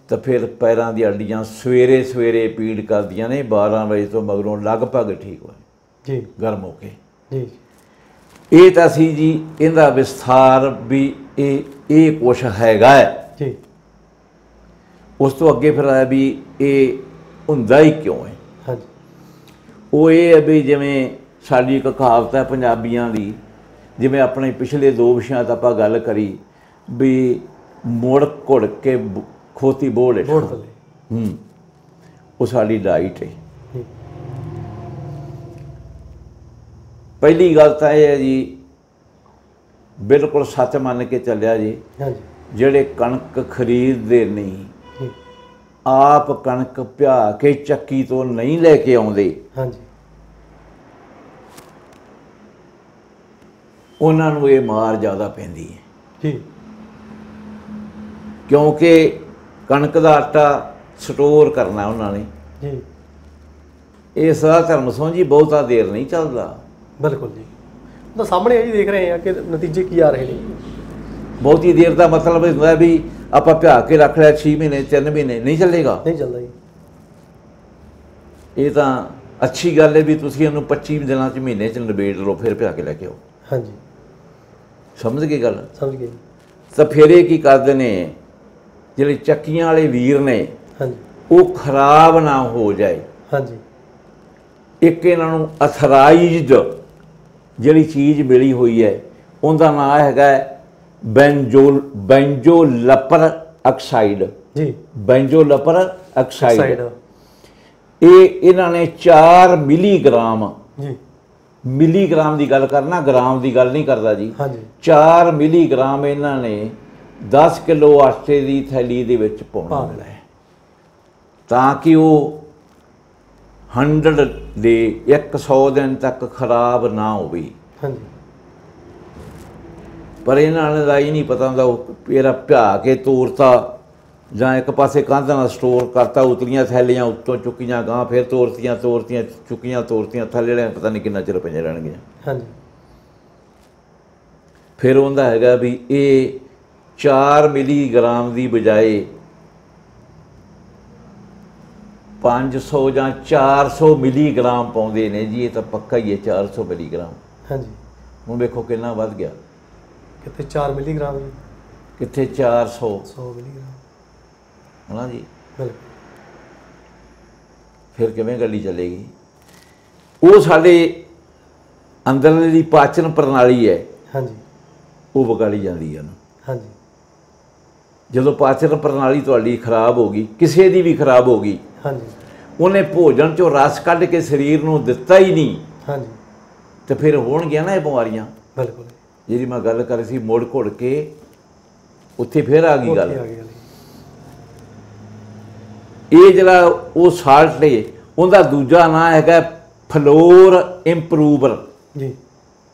ਤਾਂ ਫਿਰ ਪੈਰਾਂ ਦੀਆਂ ਹੱਡੀਆਂ ਸਵੇਰੇ ਸਵੇਰੇ ਪੀੜ ਕਰਦੀਆਂ ਨੇ 12 ਵਜੇ ਤੋਂ ਮਗਰੋਂ ਲਗਭਗ ਠੀਕ ਹੋਏ ਜੀ, ਗਰਮ ਹੋ ਕੇ। ਜੀ, ਇਹ ਤਾਂ ਸੀ ਜੀ ਇਹਦਾ ਵਿਸਥਾਰ ਵੀ ਇਹ ਕੁਛ ਹੈਗਾ ਹੈ। ਜੀ, ਉਸ ਤੋਂ ਅੱਗੇ ਫਿਰ ਆਇਆ ਵੀ ਇਹ ਹੁੰਦਾ ਹੀ ਕਿਉਂ ਹੈ। ਹਾਂਜੀ, ਉਹ ਇਹ ਹੈ ਵੀ ਜਿਵੇਂ ਸਾਡੀ ਇੱਕ ਕਹਾਵਤ ਹੈ ਪੰਜਾਬੀਆਂ ਦੀ, ਜਿਵੇਂ ਆਪਣੇ ਪਿਛਲੇ 2 ਵਿਸ਼ਿਆਂ 'ਤੇ ਆਪਾਂ ਗੱਲ ਕਰੀ ਵੀ ਮੁੜ ਘੁੜ ਕੇ ਖੋਤੀ ਬੋੜ ਉਹ ਸਾਡੀ ਡਾਈਟ ਹੈ। ਪਹਿਲੀ ਗੱਲ ਤਾਂ ਇਹ ਹੈ ਜੀ, ਬਿਲਕੁਲ ਸੱਚ ਮੰਨ ਕੇ ਚੱਲਿਆ ਜੀ, ਜਿਹੜੇ ਕਣਕ ਖਰੀਦਦੇ ਨਹੀਂ, ਆਪ ਕਣਕ ਪਿਹਾ ਕੇ ਚੱਕੀ ਤੋਂ ਨਹੀਂ ਲੈ ਕੇ ਆਉਂਦੇ, ਉਹਨਾਂ ਨੂੰ ਇਹ ਮਾਰ ਜ਼ਿਆਦਾ ਪੈਂਦੀ ਹੈ ਜੀ, ਕਿਉਂਕਿ ਕਣਕ ਦਾ ਆਟਾ ਸਟੋਰ ਕਰਨਾ ਉਹਨਾਂ ਨੇ ਜੀ। ਇਸ ਦਾ ਧਰਮ ਸੋਝੀ ਬਹੁਤਾ ਦੇਰ ਨਹੀਂ ਚੱਲਦਾ। ਬਿਲਕੁਲ ਜੀ, ਤਾਂ ਸਾਹਮਣੇ ਇਹ ਜੀ ਦੇਖ ਰਹੇ ਹਾਂ ਕਿ ਨਤੀਜੇ ਕੀ ਆ ਰਹੇ ਨੇ। ਬਹੁਤੀ ਦੇਰ ਦਾ ਮਤਲਬ ਇਹ ਹੁੰਦਾ ਵੀ ਆਪਾਂ ਭਿਆ ਕੇ ਰੱਖ ਲਿਆ 6 ਮਹੀਨੇ 3 ਮਹੀਨੇ, ਨਹੀਂ ਚੱਲੇਗਾ, ਨਹੀਂ ਚੱਲਦਾ ਜੀ। ਇਹ ਤਾਂ ਅੱਛੀ ਗੱਲ ਹੈ ਵੀ ਤੁਸੀਂ ਇਹਨੂੰ 25 ਦਿਨਾਂ 'ਚ ਮਹੀਨੇ 'ਚ ਨਿਬੇੜ ਲਓ, ਫਿਰ ਪਿਆ ਕੇ ਲੈ ਕੇ ਆਓ। ਹਾਂਜੀ, ਸਮਝ ਗਏ ਗੱਲ? ਸਮਝ ਗਏ। ਤਾਂ ਫਿਰ ਇਹ ਕੀ ਕਰਦੇ ਨੇ ਜਿਹੜੇ ਚੱਕੀਆਂ ਵਾਲੇ ਵੀਰ ਨੇ, ਹਾਂਜੀ, ਉਹ ਖਰਾਬ ਨਾ ਹੋ ਜਾਏ। ਹਾਂਜੀ, ਇੱਕ ਇਹਨਾਂ ਨੂੰ ਅਥਰਾਈਜ਼ਡ ਜਿਹੜੀ ਚੀਜ਼ ਮਿਲੀ ਹੋਈ ਹੈ ਉਹਦਾ ਨਾਮ ਹੈਗਾ ਬੈਂਜੋਲਪਰ ਆਕਸਾਈਡ। ਜੀ, ਬੈਂਜੋਲਪਰ ਆਕਸਾਈਡ। ਇਹ ਇਹਨਾਂ ਨੇ 4 ਮਿਲੀਗ੍ਰਾਮ, ਜੀ, ਮਿਲੀਗ੍ਰਾਮ ਦੀ ਗੱਲ ਕਰਨਾ, ਗ੍ਰਾਮ ਦੀ ਗੱਲ ਨਹੀਂ ਕਰਦਾ ਜੀ। ਹਾਂਜੀ, 4 ਮਿਲੀਗ੍ਰਾਮ ਇਹਨਾਂ ਨੇ 10 ਕਿਲੋ ਆਟੇ ਦੀ ਥੈਲੀ ਦੇ ਵਿੱਚ ਪਾਉਣਾ ਹੈ ਤਾਂ ਕਿ ਉਹ 100 ਦੇ 100 ਦਿਨ ਤੱਕ ਖਰਾਬ ਨਾ ਹੋਵੇ। ਹਾਂਜੀ, ਪਰ ਇਹਨਾਂ ਨੇ ਦਾ ਹੀ ਨਹੀਂ ਪਤਾ ਹੁੰਦਾ, ਉਹ ਇਹਦਾ ਭਿਆ ਕੇ ਤੋਰਤਾ ਜਾਂ ਇੱਕ ਪਾਸੇ ਕੰਧ ਨਾਲ ਸਟੋਰ ਕਰਤਾ, ਉਤਲੀਆਂ ਥੈਲੀਆਂ ਉੱਤੋਂ ਚੁੱਕੀਆਂ ਗਾਂ, ਫਿਰ ਤੋਰਤੀਆਂ ਚੁੱਕੀਆਂ ਤੋਰਤੀਆਂ, ਥੱਲੇ ਵਾਲਿਆਂ ਪਤਾ ਨਹੀਂ ਕਿੰਨਾ ਚਿਰ ਪਈਆਂ ਰਹਿਣਗੀਆਂ। ਹਾਂਜੀ, ਫਿਰ ਉਹਦਾ ਹੈਗਾ ਵੀ ਇਹ 4 ਮਿਲੀਗ੍ਰਾਮ ਦੀ ਬਜਾਏ 500 ਜਾਂ 400 ਮਿਲੀਗ੍ਰਾਮ ਪਾਉਂਦੇ ਨੇ ਜੀ। ਇਹ ਤਾਂ ਪੱਕਾ ਹੀ ਹੈ 400 ਮਿਲੀਗ੍ਰਾਮ। ਹਾਂਜੀ, ਹੁਣ ਵੇਖੋ ਕਿੰਨਾ ਵੱਧ ਗਿਆ, ਕਿੱਥੇ 4 ਮਿਲੀਗ੍ਰਾਮ ਜੀ, ਕਿੱਥੇ 400 ਮਿਲੀਗ੍ਰਾਮ ਹੈ ਨਾ ਜੀ। ਬਿਲਕੁਲ। ਫਿਰ ਕਿਵੇਂ ਗੱਡੀ ਚੱਲੇਗੀ? ਉਹ ਸਾਡੇ ਅੰਦਰਲੀ ਦੀ ਪਾਚਨ ਪ੍ਰਣਾਲੀ ਹੈ, ਹਾਂਜੀ, ਉਹ ਵਿਗਾੜੀ ਜਾਂਦੀ ਹੈ। ਹਾਂਜੀ, ਜਦੋਂ ਪਾਚਨ ਪ੍ਰਣਾਲੀ ਤੁਹਾਡੀ ਖਰਾਬ ਹੋ ਗਈ, ਕਿਸੇ ਦੀ ਵੀ ਖਰਾਬ ਹੋ ਗਈ, ਹਾਂਜੀ, ਉਹਨੇ ਭੋਜਨ 'ਚੋਂ ਰਸ ਕੱਢ ਕੇ ਸਰੀਰ ਨੂੰ ਦਿੱਤਾ ਹੀ ਨਹੀਂ, ਹਾਂਜੀ, ਤੇ ਫਿਰ ਹੋਣਗੀਆਂ ਨਾ ਇਹ ਬਿਮਾਰੀਆਂ। ਬਿਲਕੁਲ। ਜਿਹੜੀ ਮੈਂ ਗੱਲ ਕਰ ਰਹੀ ਸੀ, ਮੁੜ ਘੁੜ ਕੇ ਉੱਥੇ ਫਿਰ ਆ ਗਈ ਗੱਲ। ਇਹ ਜਿਹੜਾ ਉਹ ਸਾਲਟ ਹੈ, ਉਹਦਾ ਦੂਜਾ ਨਾਂ ਹੈਗਾ ਫਲੋਰ ਇੰਪਰੂਵਰ। ਜੀ,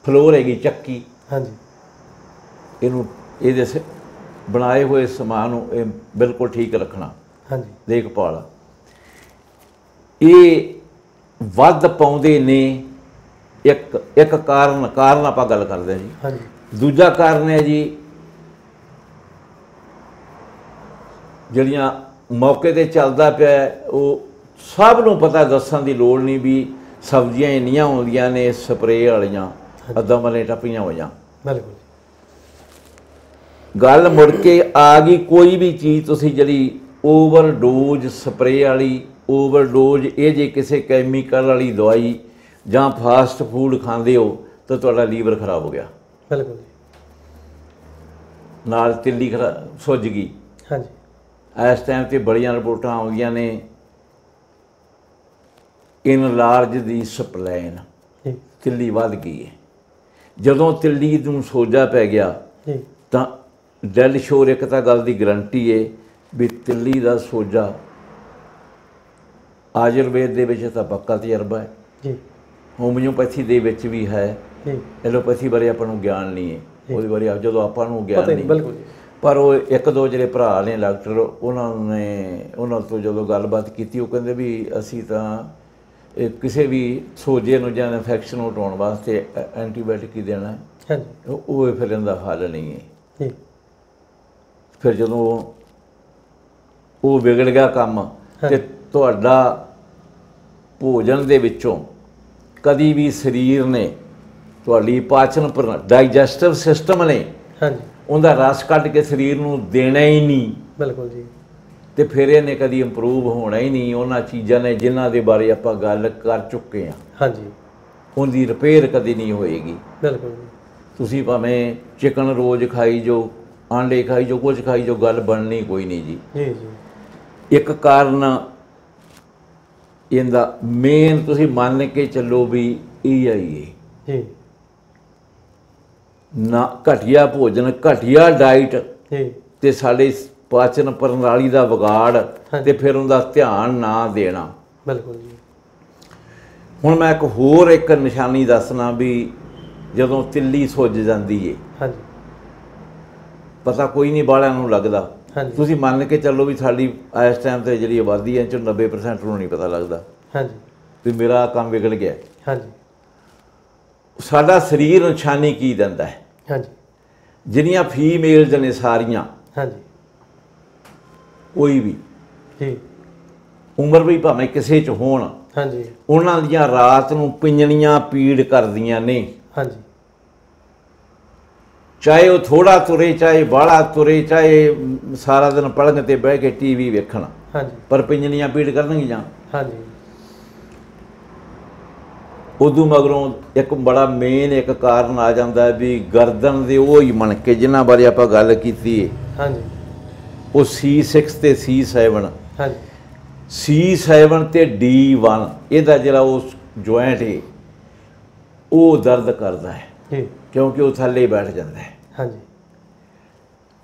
ਫਲੋਰ ਹੈਗੀ ਚੱਕੀ। ਹਾਂਜੀ, ਇਹਨੂੰ ਇਹਦੇ ਬਣਾਏ ਹੋਏ ਸਮਾਨ ਨੂੰ ਇਹ ਬਿਲਕੁਲ ਠੀਕ ਰੱਖਣਾ, ਹਾਂਜੀ, ਦੇਖਭਾਲ। ਇਹ ਵੱਧ ਪਾਉਂਦੇ ਨੇ। ਇੱਕ ਕਾਰਨ ਆਪਾਂ ਗੱਲ ਕਰਦੇ ਹਾਂ ਜੀ। ਹਾਂਜੀ, ਦੂਜਾ ਕਾਰਨ ਹੈ ਜੀ ਜਿਹੜੀਆਂ ਮੌਕੇ 'ਤੇ ਚੱਲਦਾ ਪਿਆ, ਉਹ ਸਭ ਨੂੰ ਪਤਾ, ਦੱਸਣ ਦੀ ਲੋੜ ਨਹੀਂ ਵੀ ਸਬਜ਼ੀਆਂ ਇੰਨੀਆਂ ਆਉਂਦੀਆਂ ਨੇ ਸਪਰੇਅ ਵਾਲੀਆਂ, ਅੱਧਾ ਮਲੇ ਟੱਪੀਆਂ ਹੋਈਆਂ। ਬਿਲਕੁਲ। ਗੱਲ ਮੁੜ ਕੇ ਆ ਗਈ, ਕੋਈ ਵੀ ਚੀਜ਼ ਤੁਸੀਂ ਜਿਹੜੀ ਓਵਰਡੋਜ਼ ਸਪਰੇਅ ਵਾਲੀ, ਓਵਰਡੋਜ਼ ਇਹ ਜੇ ਕਿਸੇ ਕੈਮੀਕਲ ਵਾਲੀ ਦਵਾਈ ਜਾਂ ਫਾਸਟ ਫੂਡ ਖਾਂਦੇ ਹੋ ਤਾਂ ਤੁਹਾਡਾ ਲੀਵਰ ਖਰਾਬ ਹੋ ਗਿਆ। ਬਿਲਕੁਲ। ਨਾਲ ਤਿੱਲੀ ਸੁੱਜ ਗਈ। ਹਾਂਜੀ, ਇਸ ਟਾਈਮ 'ਤੇ ਬੜੀਆਂ ਰਿਪੋਰਟਾਂ ਆਉਂਦੀਆਂ ਨੇ ਇਨਲਾਰਜ ਦੀ ਸਪਲੇਨ, ਤਿੱਲੀ ਵੱਧ ਗਈ ਹੈ। ਜਦੋਂ ਤਿੱਲੀ ਨੂੰ ਸੋਜਾ ਪੈ ਗਿਆ ਤਾਂ ਡੈਲ ਸ਼ੋਰ ਇੱਕ ਤਾਂ ਗੱਲ ਦੀ ਗਰੰਟੀ ਹੈ ਵੀ ਤਿੱਲੀ ਦਾ ਸੋਜਾ ਆਯੁਰਵੇਦ ਦੇ ਵਿੱਚ ਤਾਂ ਪੱਕਾ ਤਜਰਬਾ ਹੈ ਜੀ, ਹੋਮਿਓਪੈਥੀ ਦੇ ਵਿੱਚ ਵੀ ਹੈ ਜੀ। ਐਲੋਪੈਥੀ ਬਾਰੇ ਆਪਾਂ ਨੂੰ ਗਿਆਨ ਨਹੀਂ ਹੈ, ਉਹਦੇ ਬਾਰੇ ਜਦੋਂ ਆਪਾਂ ਨੂੰ ਗਿਆਨ ਨਹੀਂ, ਬਿਲਕੁਲ। ਪਰ ਉਹ ਇੱਕ ਦੋ ਜਿਹੜੇ ਭਰਾ ਨੇ ਡਾਕਟਰ, ਉਹਨਾਂ ਤੋਂ ਜਦੋਂ ਗੱਲਬਾਤ ਕੀਤੀ, ਉਹ ਕਹਿੰਦੇ ਵੀ ਅਸੀਂ ਤਾਂ ਕਿਸੇ ਵੀ ਸੋਜੇ ਨੂੰ ਜਾਂ ਇਨਫੈਕਸ਼ਨ ਨੂੰ ਹਟਾਉਣ ਵਾਸਤੇ ਐਂਟੀਬਾਇਓਟਿਕ ਹੀ ਦੇਣਾ ਹੈ, ਉਹ ਫਿਰ ਇਹਦਾ ਹੱਲ ਨਹੀਂ ਹੈ। ਫਿਰ ਜਦੋਂ ਉਹ ਵਿਗੜ ਗਿਆ ਕੰਮ ਤੇ ਤੁਹਾਡਾ ਭੋਜਨ ਦੇ ਵਿੱਚੋਂ ਕਦੀ ਵੀ ਸਰੀਰ ਨੇ, ਤੁਹਾਡੀ ਪਾਚਨ ਡਾਈਜੈਸਟਿਵ ਸਿਸਟਮ ਨੇ ਉਹਦਾ ਰਸ ਕੱਢ ਕੇ ਸਰੀਰ ਨੂੰ ਦੇਣਾ ਹੀ ਨਹੀਂ। ਬਿਲਕੁਲ ਜੀ। ਤੇ ਫਿਰ ਇਹਨੇ ਕਦੀ ਇੰਪਰੂਵ ਹੋਣਾ ਹੀ ਨਹੀਂ ਉਹਨਾਂ ਚੀਜ਼ਾਂ ਨੇ ਜਿਨ੍ਹਾਂ ਦੇ ਬਾਰੇ ਆਪਾਂ ਗੱਲ ਕਰ ਚੁੱਕੇ ਹਾਂ। ਹਾਂਜੀ, ਉਹਦੀ ਰਿਪੇਅਰ ਕਦੀ ਨਹੀਂ ਹੋਏਗੀ। ਬਿਲਕੁਲ। ਤੁਸੀਂ ਭਾਵੇਂ ਚਿਕਨ ਰੋਜ਼ ਖਾਈ ਜੋ, ਆਂਡੇ ਖਾਈ ਜੋ, ਕੁਝ ਖਾਈ ਜੋ, ਗੱਲ ਬਣਨੀ ਕੋਈ ਨਹੀਂ ਜੀ। ਜੀ ਜੀ। ਇੱਕ ਕਾਰਨ ਇਹਦਾ ਮੇਨ ਤੁਸੀਂ ਮੰਨ ਕੇ ਚੱਲੋ ਵੀ ਇਹ ਆਈ ਹੈ ਜੀ, ਨਾ ਘਟੀਆ ਭੋਜਨ, ਘਟੀਆ ਡਾਈਟ ਤੇ ਸਾਡੇ ਪਾਚਨ ਪ੍ਰਣਾਲੀ ਦਾ ਵਿਗਾੜ ਤੇ ਫਿਰ ਉਹਦਾ ਧਿਆਨ ਨਾ ਦੇਣਾ। ਬਿਲਕੁਲ ਜੀ। ਹੁਣ ਮੈਂ ਇੱਕ ਨਿਸ਼ਾਨੀ ਦੱਸਣਾ ਵੀ ਜਦੋਂ ਤਿੱਲੀ ਸੁੱਜ ਜਾਂਦੀ ਹੈ, ਹਾਂਜੀ, ਪਤਾ ਕੋਈ ਨਹੀਂ ਬਾਲਿਆਂ ਨੂੰ ਲੱਗਦਾ। ਤੁਸੀਂ ਮੰਨ ਕੇ ਚੱਲੋ ਵੀ ਸਾਡੀ ਇਸ ਟਾਈਮ ਤੇ ਜਿਹੜੀ ਆਬਾਦੀ ਹੈ 90% ਨੂੰ ਨਹੀਂ ਪਤਾ ਲੱਗਦਾ। ਹਾਂਜੀ, ਵੀ ਮੇਰਾ ਕੰਮ ਵਿਗੜ ਗਿਆ। ਹਾਂਜੀ, ਸਾਡਾ ਸਰੀਰ ਨਿਸ਼ਾਨੀ ਕੀ ਦਿੰਦਾ ਹੈ? ਹਾਂਜੀ, ਜਿਹੜੀਆਂ ਫੀਮੇਲਸ ਨੇ ਸਾਰੀਆਂ, ਹਾਂਜੀ, ਕੋਈ ਵੀ ਜੀ, ਉਮਰ ਵੀ ਭਾਵੇਂ ਕਿਸੇ 'ਚ ਹੋਣ, हाँ जी ਉਹਨਾਂ ਦੀਆਂ ਰਾਤ ਨੂੰ ਪਿੰਜਣੀਆਂ ਪੀੜ ਕਰਦੀਆਂ ਨੇ। हाँ जी ਚਾਹੇ ਉਹ ਥੋੜਾ ਤੁਰੇ, ਚਾਹੇ ਬਾਹਲਾ ਤੁਰੇ, ਚਾਹੇ ਸਾਰਾ ਦਿਨ ਪਲੰਘ ਤੇ ਬਹਿ ਕੇ ਟੀਵੀ ਵੇਖਣ, हाँ जी ਪਰ ਪਿੰਜਣੀਆਂ ਪੀੜ ਕਰਨਗੀਆਂ। हाँ जी ਉਦੋਂ ਮਗਰੋਂ ਇੱਕ ਬੜਾ ਮੇਨ ਇੱਕ ਕਾਰਨ ਆ ਜਾਂਦਾ ਵੀ ਗਰਦਨ ਦੇ ਉਹ ਹੀ ਮਣਕੇ ਜਿਨ੍ਹਾਂ ਬਾਰੇ ਆਪਾਂ ਗੱਲ ਕੀਤੀ ਹੈ। हाँ जी ਉਹ C6 ਤੇ C7, हाँ जी C7 ਤੇ D1 ਇਹਦਾ ਜਿਹੜਾ ਉਹ ਜੁਆਇੰਟ ਹੈ ਉਹ ਦਰਦ ਕਰਦਾ ਹੈ जी ਕਿਉਂਕਿ ਉਹ ਥੱਲੇ ਬੈਠ ਜਾਂਦਾ ਹੈ। हाँ जी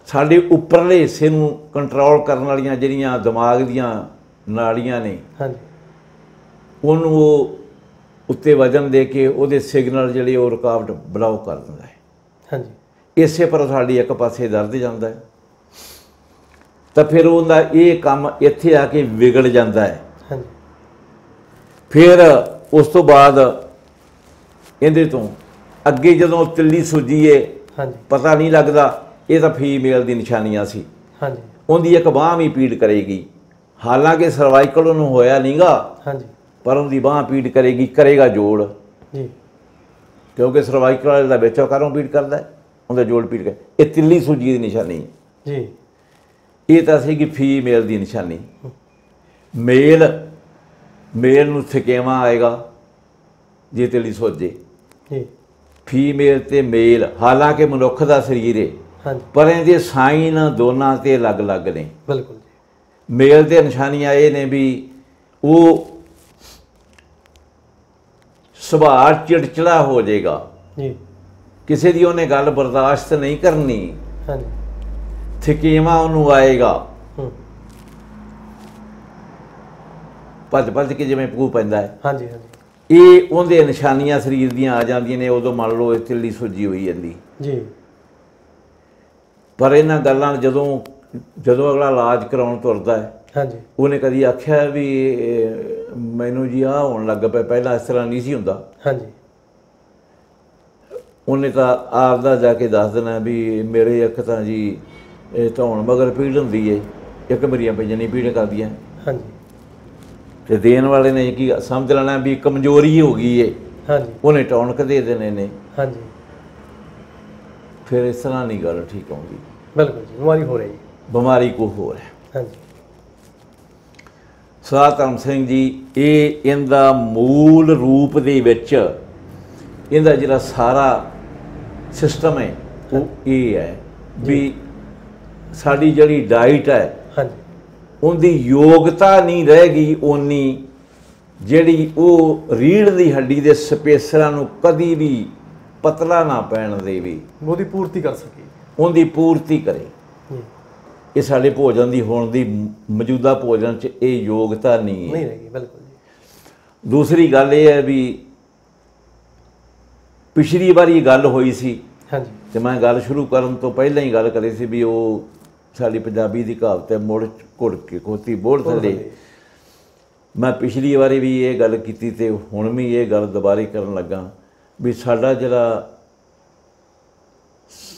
ਸਾਡੇ ਉੱਪਰਲੇ ਹਿੱਸੇ ਨੂੰ ਕੰਟਰੋਲ ਕਰਨ ਵਾਲੀਆਂ ਜਿਹੜੀਆਂ ਦਿਮਾਗ ਦੀਆਂ ਨਾੜੀਆਂ ਨੇ हाँ जी ਉਹਨੂੰ ਉਹ ਉੱਤੇ ਵਜਨ ਦੇ ਕੇ ਉਹਦੇ ਸਿਗਨਲ ਜਿਹੜੇ ਉਹ ਰੁਕਾਵਟ ਬਲੌਕ ਕਰ ਦਿੰਦਾ ਹੈ। हाँ जी ਇਸੇ ਪਰ ਸਾਡੀ ਇੱਕ ਪਾਸੇ ਦਰਦ ਜਾਂਦਾ ਹੈ ਤਾਂ ਫਿਰ ਉਹਦਾ ਇਹ ਕੰਮ ਇੱਥੇ ਆ ਕੇ ਵਿਗੜ ਜਾਂਦਾ ਹੈ। हाँ जी ਫਿਰ ਉਸ ਤੋਂ ਬਾਅਦ ਇਹਦੇ ਤੋਂ ਅੱਗੇ ਜਦੋਂ ਤਿੱਲੀ ਸੁੱਜੀਏ हाँ जी ਪਤਾ ਨਹੀਂ ਲੱਗਦਾ, ਇਹ ਤਾਂ ਫੀਮੇਲ ਦੀ ਨਿਸ਼ਾਨੀਆਂ ਸੀ। हाँ जी ਉਹਦੀ ਇੱਕ ਬਾਂਹ ਵੀ ਪੀੜ ਕਰੇਗੀ, ਹਾਲਾਂਕਿ ਸਰਵਾਈਕਲ ਉਹਨੂੰ ਹੋਇਆ ਨਹੀਂਗਾ, हाँ जी ਪਰ ਉਹਦੀ ਬਾਂਹ ਪੀੜ ਕਰੇਗੀ, ਕਰੇਗਾ ਜੋੜ, जी ਕਿਉਂਕਿ ਸਰਵਾਈਕਲ ਵਾਲੇ ਦਾ ਵਿੱਚੋਂ ਕਾਰੋਂ ਪੀੜ ਕਰਦਾ ਹੈ, ਉਹਦਾ ਜੋੜ ਪੀੜ ਕਰ। ਇਹ ਤਿੱਲੀ ਸੁੱਜੀ ਦੀ ਨਿਸ਼ਾਨੀ ਹੈ। जी ਇਹ ਤਾਂ ਸੀਗੀ ਫੀਮੇਲ ਦੀ ਨਿਸ਼ਾਨੀ। ਮੇਲ ਨੂੰ ਥਕੇਵਾਂ ਆਏਗਾ ਜੇ ਤਿੱਲੀ ਸੁੱਜੇ, जी ਫੀਮੇਲ ਤੇ ਮੇਲ, ਹਾਲਾਂਕਿ ਮਨੁੱਖ ਦਾ ਸਰੀਰ ਹੈ हाँ जी ਪਰ ਇਹਦੇ ਸਾਈਨ ਦੋਨਾਂ ਤੇ ਅਲੱਗ-ਅਲੱਗ ਨੇ। बिल्कुल जी ਮੇਲ ਦੇ ਨਿਸ਼ਾਨੀਆਂ ਇਹ ਨੇ ਵੀ ਉਹ ਸੁਭਾਅ ਚਿੜਚਿੜਾ ਹੋ ਜਾਏਗਾ, जी ਕਿਸੇ ਦੀ ਉਹਨੇ ਗੱਲ ਬਰਦਾਸ਼ਤ ਨਹੀਂ ਕਰਨੀ, हाँ जी ਥਕੇਵਾਂ ਉਹਨੂੰ ਆਏਗਾ, हम्म, ਭੱਜ ਕੇ ਜਿਵੇਂ ਪੂ ਪੈਂਦਾ ਹੈ। हाँ जी हाँ जी ਇਹ ਉਹਦੇ ਨਿਸ਼ਾਨੀਆਂ ਸਰੀਰ ਦੀਆਂ ਆ ਜਾਂਦੀਆਂ ਨੇ। ਉਦੋਂ ਮੰਨ ਲਓ ਇਹ ਤਿੱਲੀ ਸੁੱਜੀ ਹੋਈ ਜਾਂਦੀ, जी ਪਰ ਇਹਨਾਂ ਗੱਲਾਂ ਜਦੋਂ ਅਗਲਾ ਇਲਾਜ ਕਰਾਉਣ ਤੁਰਦਾ ਹੈ हाँ जी ਉਹਨੇ ਕਦੀ ਆਖਿਆ ਵੀ ਮੈਨੂੰ ਜੀ ਆਹ ਹੋਣ ਲੱਗ ਪਿਆ, ਪਹਿਲਾਂ ਇਸ ਤਰ੍ਹਾਂ ਨਹੀਂ ਸੀ ਹੁੰਦਾ। हाँ जी ਉਹਨੇ ਤਾਂ ਆਪਦਾ ਜਾ ਕੇ ਦੱਸ ਦੇਣਾ ਵੀ ਮੇਰੇ ਇੱਕ ਤਾਂ ਜੀ ਇਹ ਧੌਣ ਮਗਰ ਪੀੜ ਹੁੰਦੀ ਏ, ਇੱਕ ਮੇਰੀਆਂ ਪਿੰਜਣੀ ਪੀੜ ਕਰਦੀਆਂ, हाँ जी ਤੇ ਦੇਣ ਵਾਲੇ ਨੇ ਕੀ ਸਮਝ ਲੈਣਾ ਵੀ ਕਮਜ਼ੋਰੀ ਹੋ ਗਈ ਏ, हाँ जी ਉਹਨੇ ਟੌਨਕ ਦੇ ਦੇਣੇ ਨੇ। हाँ जी ਫਿਰ ਇਸ ਤਰ੍ਹਾਂ ਨਹੀਂ ਗੱਲ ਠੀਕ ਆਉਂਦੀ, बिल्कुल जी बीमारी हो रही है। ਬਿਮਾਰੀ ਕੋ ਹੋਰ ਹੈ। हाँ जी ਸਰਦਾਰ ਧਰਮ ਸਿੰਘ ਜੀ, ਇਹ ਇਹਦਾ ਮੂਲ ਰੂਪ ਦੇ ਵਿੱਚ ਇਹਦਾ ਜਿਹੜਾ ਸਾਰਾ ਸਿਸਟਮ ਹੈ ਉਹ ਇਹ ਹੈ ਵੀ ਸਾਡੀ ਜਿਹੜੀ ਡਾਈਟ ਹੈ हाँ जी ਉਹਦੀ ਯੋਗਤਾ ਨਹੀਂ ਰਹਿ ਗਈ ਓਨੀ ਜਿਹੜੀ ਉਹ ਰੀੜ੍ਹ ਦੀ ਹੱਡੀ ਦੇ ਸਪੇਸਰਾਂ ਨੂੰ ਕਦੀ ਵੀ ਪਤਲਾ ਨਾ ਪੈਣ ਦੇਵੇ, ਉਹਦੀ ਪੂਰਤੀ ਕਰ ਸਕੇ। ਉਹਦੀ ਪੂਰਤੀ ਕਰੇ। जी ਇਹ ਸਾਡੇ ਭੋਜਨ ਦੀ ਹੋਣ ਦੀ ਮੌਜੂਦਾ ਭੋਜਨ 'ਚ ਇਹ ਯੋਗਤਾ ਨਹੀਂ ਹੈ। नहीं रहेगी बिल्कुल जी। ਦੂਸਰੀ ਗੱਲ ਇਹ ਹੈ ਵੀ ਪਿਛਲੀ ਵਾਰੀ ਗੱਲ ਹੋਈ ਸੀ हाँ जी ਤੇ ਮੈਂ ਗੱਲ ਸ਼ੁਰੂ ਕਰਨ ਤੋਂ ਪਹਿਲਾਂ ਹੀ ਗੱਲ ਕਰੀ ਸੀ ਵੀ ਉਹ ਸਾਡੀ ਪੰਜਾਬੀ ਦੀ ਕਹਾਵਤ ਹੈ ਮੁੜ ਘੁੜ ਕੇ ਖੋਤੀ ਬੋਲ ਥੱਲੇ। ਮੈਂ ਪਿਛਲੀ ਵਾਰੀ ਵੀ ਇਹ ਗੱਲ ਕੀਤੀ ਤੇ ਹੁਣ ਵੀ ਇਹ ਗੱਲ ਦੁਬਾਰੇ ਕਰਨ ਲੱਗਾ ਵੀ ਸਾਡਾ ਜਿਹੜਾ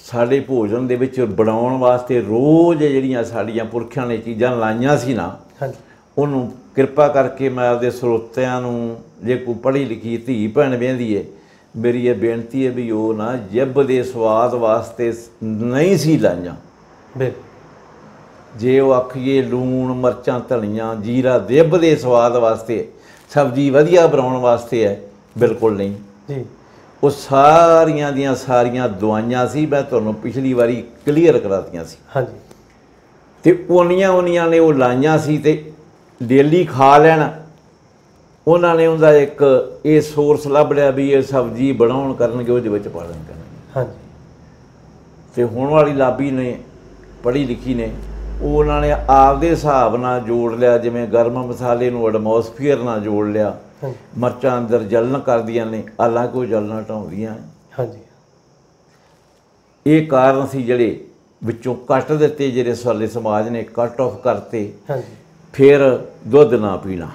ਸਾਡੇ ਭੋਜਨ ਦੇ ਵਿੱਚ ਬਣਾਉਣ ਵਾਸਤੇ ਰੋਜ਼ ਜਿਹੜੀਆਂ ਸਾਡੀਆਂ ਪੁਰਖਿਆਂ ਨੇ ਚੀਜ਼ਾਂ ਲਾਈਆਂ ਸੀ ਨਾ, हाँ जी ਉਹਨੂੰ ਕਿਰਪਾ ਕਰਕੇ ਮੈਂ ਆਪਦੇ ਸਰੋਤਿਆਂ ਨੂੰ, ਜੇ ਕੋਈ ਪੜ੍ਹੀ ਲਿਖੀ ਧੀ ਭੈਣ ਵਹਿੰਦੀ ਹੈ, ਮੇਰੀ ਇਹ ਬੇਨਤੀ ਹੈ ਵੀ ਉਹ ਨਾ ਜਿੱਬ ਦੇ ਸਵਾਦ ਵਾਸਤੇ ਨਹੀਂ ਸੀ ਲਾਈਆਂ। बिल्कुल ਜੇ ਉਹ ਆਖੀਏ ਲੂਣ ਮਿਰਚਾਂ ਧਨੀਆ ਜੀਰਾ ਜਿੱਬ ਦੇ ਸਵਾਦ ਵਾਸਤੇ, ਸਬਜ਼ੀ ਵਧੀਆ ਬਣਾਉਣ ਵਾਸਤੇ ਹੈ, ਬਿਲਕੁਲ ਨਹੀਂ। जी ਉਹ ਸਾਰੀਆਂ ਦੀਆਂ ਸਾਰੀਆਂ ਦਵਾਈਆਂ ਸੀ, ਮੈਂ ਤੁਹਾਨੂੰ ਪਿਛਲੀ ਵਾਰੀ ਕਲੀਅਰ ਕਰਾਤੀਆਂ ਸੀ। हाँ जी ਤੇ ਉਨੀਆਂ ਨੇ ਉਹ ਲਾਈਆਂ ਸੀ ਤੇ ਡੇਲੀ ਖਾ ਲੈਣ। ਉਹਨਾਂ ਨੇ ਉਹਦਾ ਇੱਕ ਇਹ ਸੋਰਸ ਲੱਭ ਲਿਆ ਵੀ ਇਹ ਸਬਜ਼ੀ ਬਣਾਉਣ ਕਰਨਗੇ, ਉਹਦੇ ਵਿੱਚ ਪਾਲਣ ਕਰਨਗੇ। हाँ जी ਤੇ ਹੁਣ ਵਾਲੀ ਲਾਬੀ ਨੇ, ਪੜ੍ਹੀ ਲਿਖੀ ਨੇ, ਉਹ ਉਹਨਾਂ ਨੇ ਆਪਦੇ ਹਿਸਾਬ ਨਾਲ ਜੋੜ ਲਿਆ, ਜਿਵੇਂ ਗਰਮ ਮਸਾਲੇ ਨੂੰ ਐਟਮੋਸਫੀਅਰ ਨਾਲ ਜੋੜ ਲਿਆ। हाँ ਮਿਰਚਾਂ ਅੰਦਰ ਜਲਨ ਕਰਦੀਆਂ ਨੇ, ਹਾਲਾਂਕਿ ਉਹ ਜਲਨ ਹਟਾਉਂਦੀਆਂ। हाँ जी ਇਹ ਕਾਰਨ ਸੀ ਜਿਹੜੇ ਵਿੱਚੋਂ ਕੱਟ ਦਿੱਤੇ, ਜਿਹੜੇ ਸਾਡੇ ਸਮਾਜ ਨੇ ਕੱਟ ਆਫ ਕਰਤੇ। हाँ जी ਫਿਰ ਦੁੱਧ ਨਾ ਪੀਣਾ,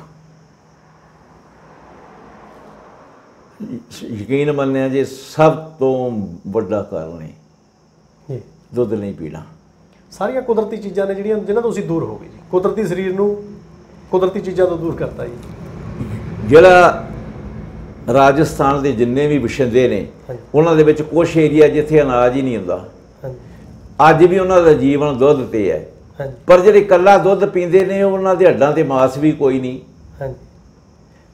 ਯਕੀਨ ਮੰਨਿਆ ਜੇ ਸਭ ਤੋਂ ਵੱਡਾ ਕਾਰਨ ਹੈ जी ਦੁੱਧ ਨਹੀਂ ਪੀਣਾ। ਸਾਰੀਆਂ ਕੁਦਰਤੀ ਚੀਜ਼ਾਂ ਨੇ ਜਿਹੜੀਆਂ ਜਿਨ੍ਹਾਂ ਤੋਂ ਅਸੀਂ ਦੂਰ ਹੋ ਗਏ ਜੀ। ਕੁਦਰਤੀ ਸਰੀਰ ਨੂੰ ਕੁਦਰਤੀ ਚੀਜ਼ਾਂ ਤੋਂ ਦੂਰ ਕਰਤਾ ਜੀ। ਜਿਹੜਾ ਰਾਜਸਥਾਨ ਦੇ ਜਿੰਨੇ ਵੀ ਵਸਿੰਦੇ ਨੇ ਉਹਨਾਂ ਦੇ ਵਿੱਚ ਕੁਛ ਏਰੀਆ ਜਿੱਥੇ ਅਨਾਜ ਹੀ ਨਹੀਂ ਹੁੰਦਾ। ਅੱਜ ਵੀ ਉਹਨਾਂ ਦਾ ਜੀਵਨ ਦੁੱਧ ਤੇ ਹੈ, ਪਰ ਜਿਹੜੇ ਇਕੱਲਾ ਦੁੱਧ ਪੀਂਦੇ ਨੇ ਉਹਨਾਂ ਦੇ ਹੱਡਾਂ ਤੇ ਮਾਸ ਵੀ ਕੋਈ ਨਹੀਂ।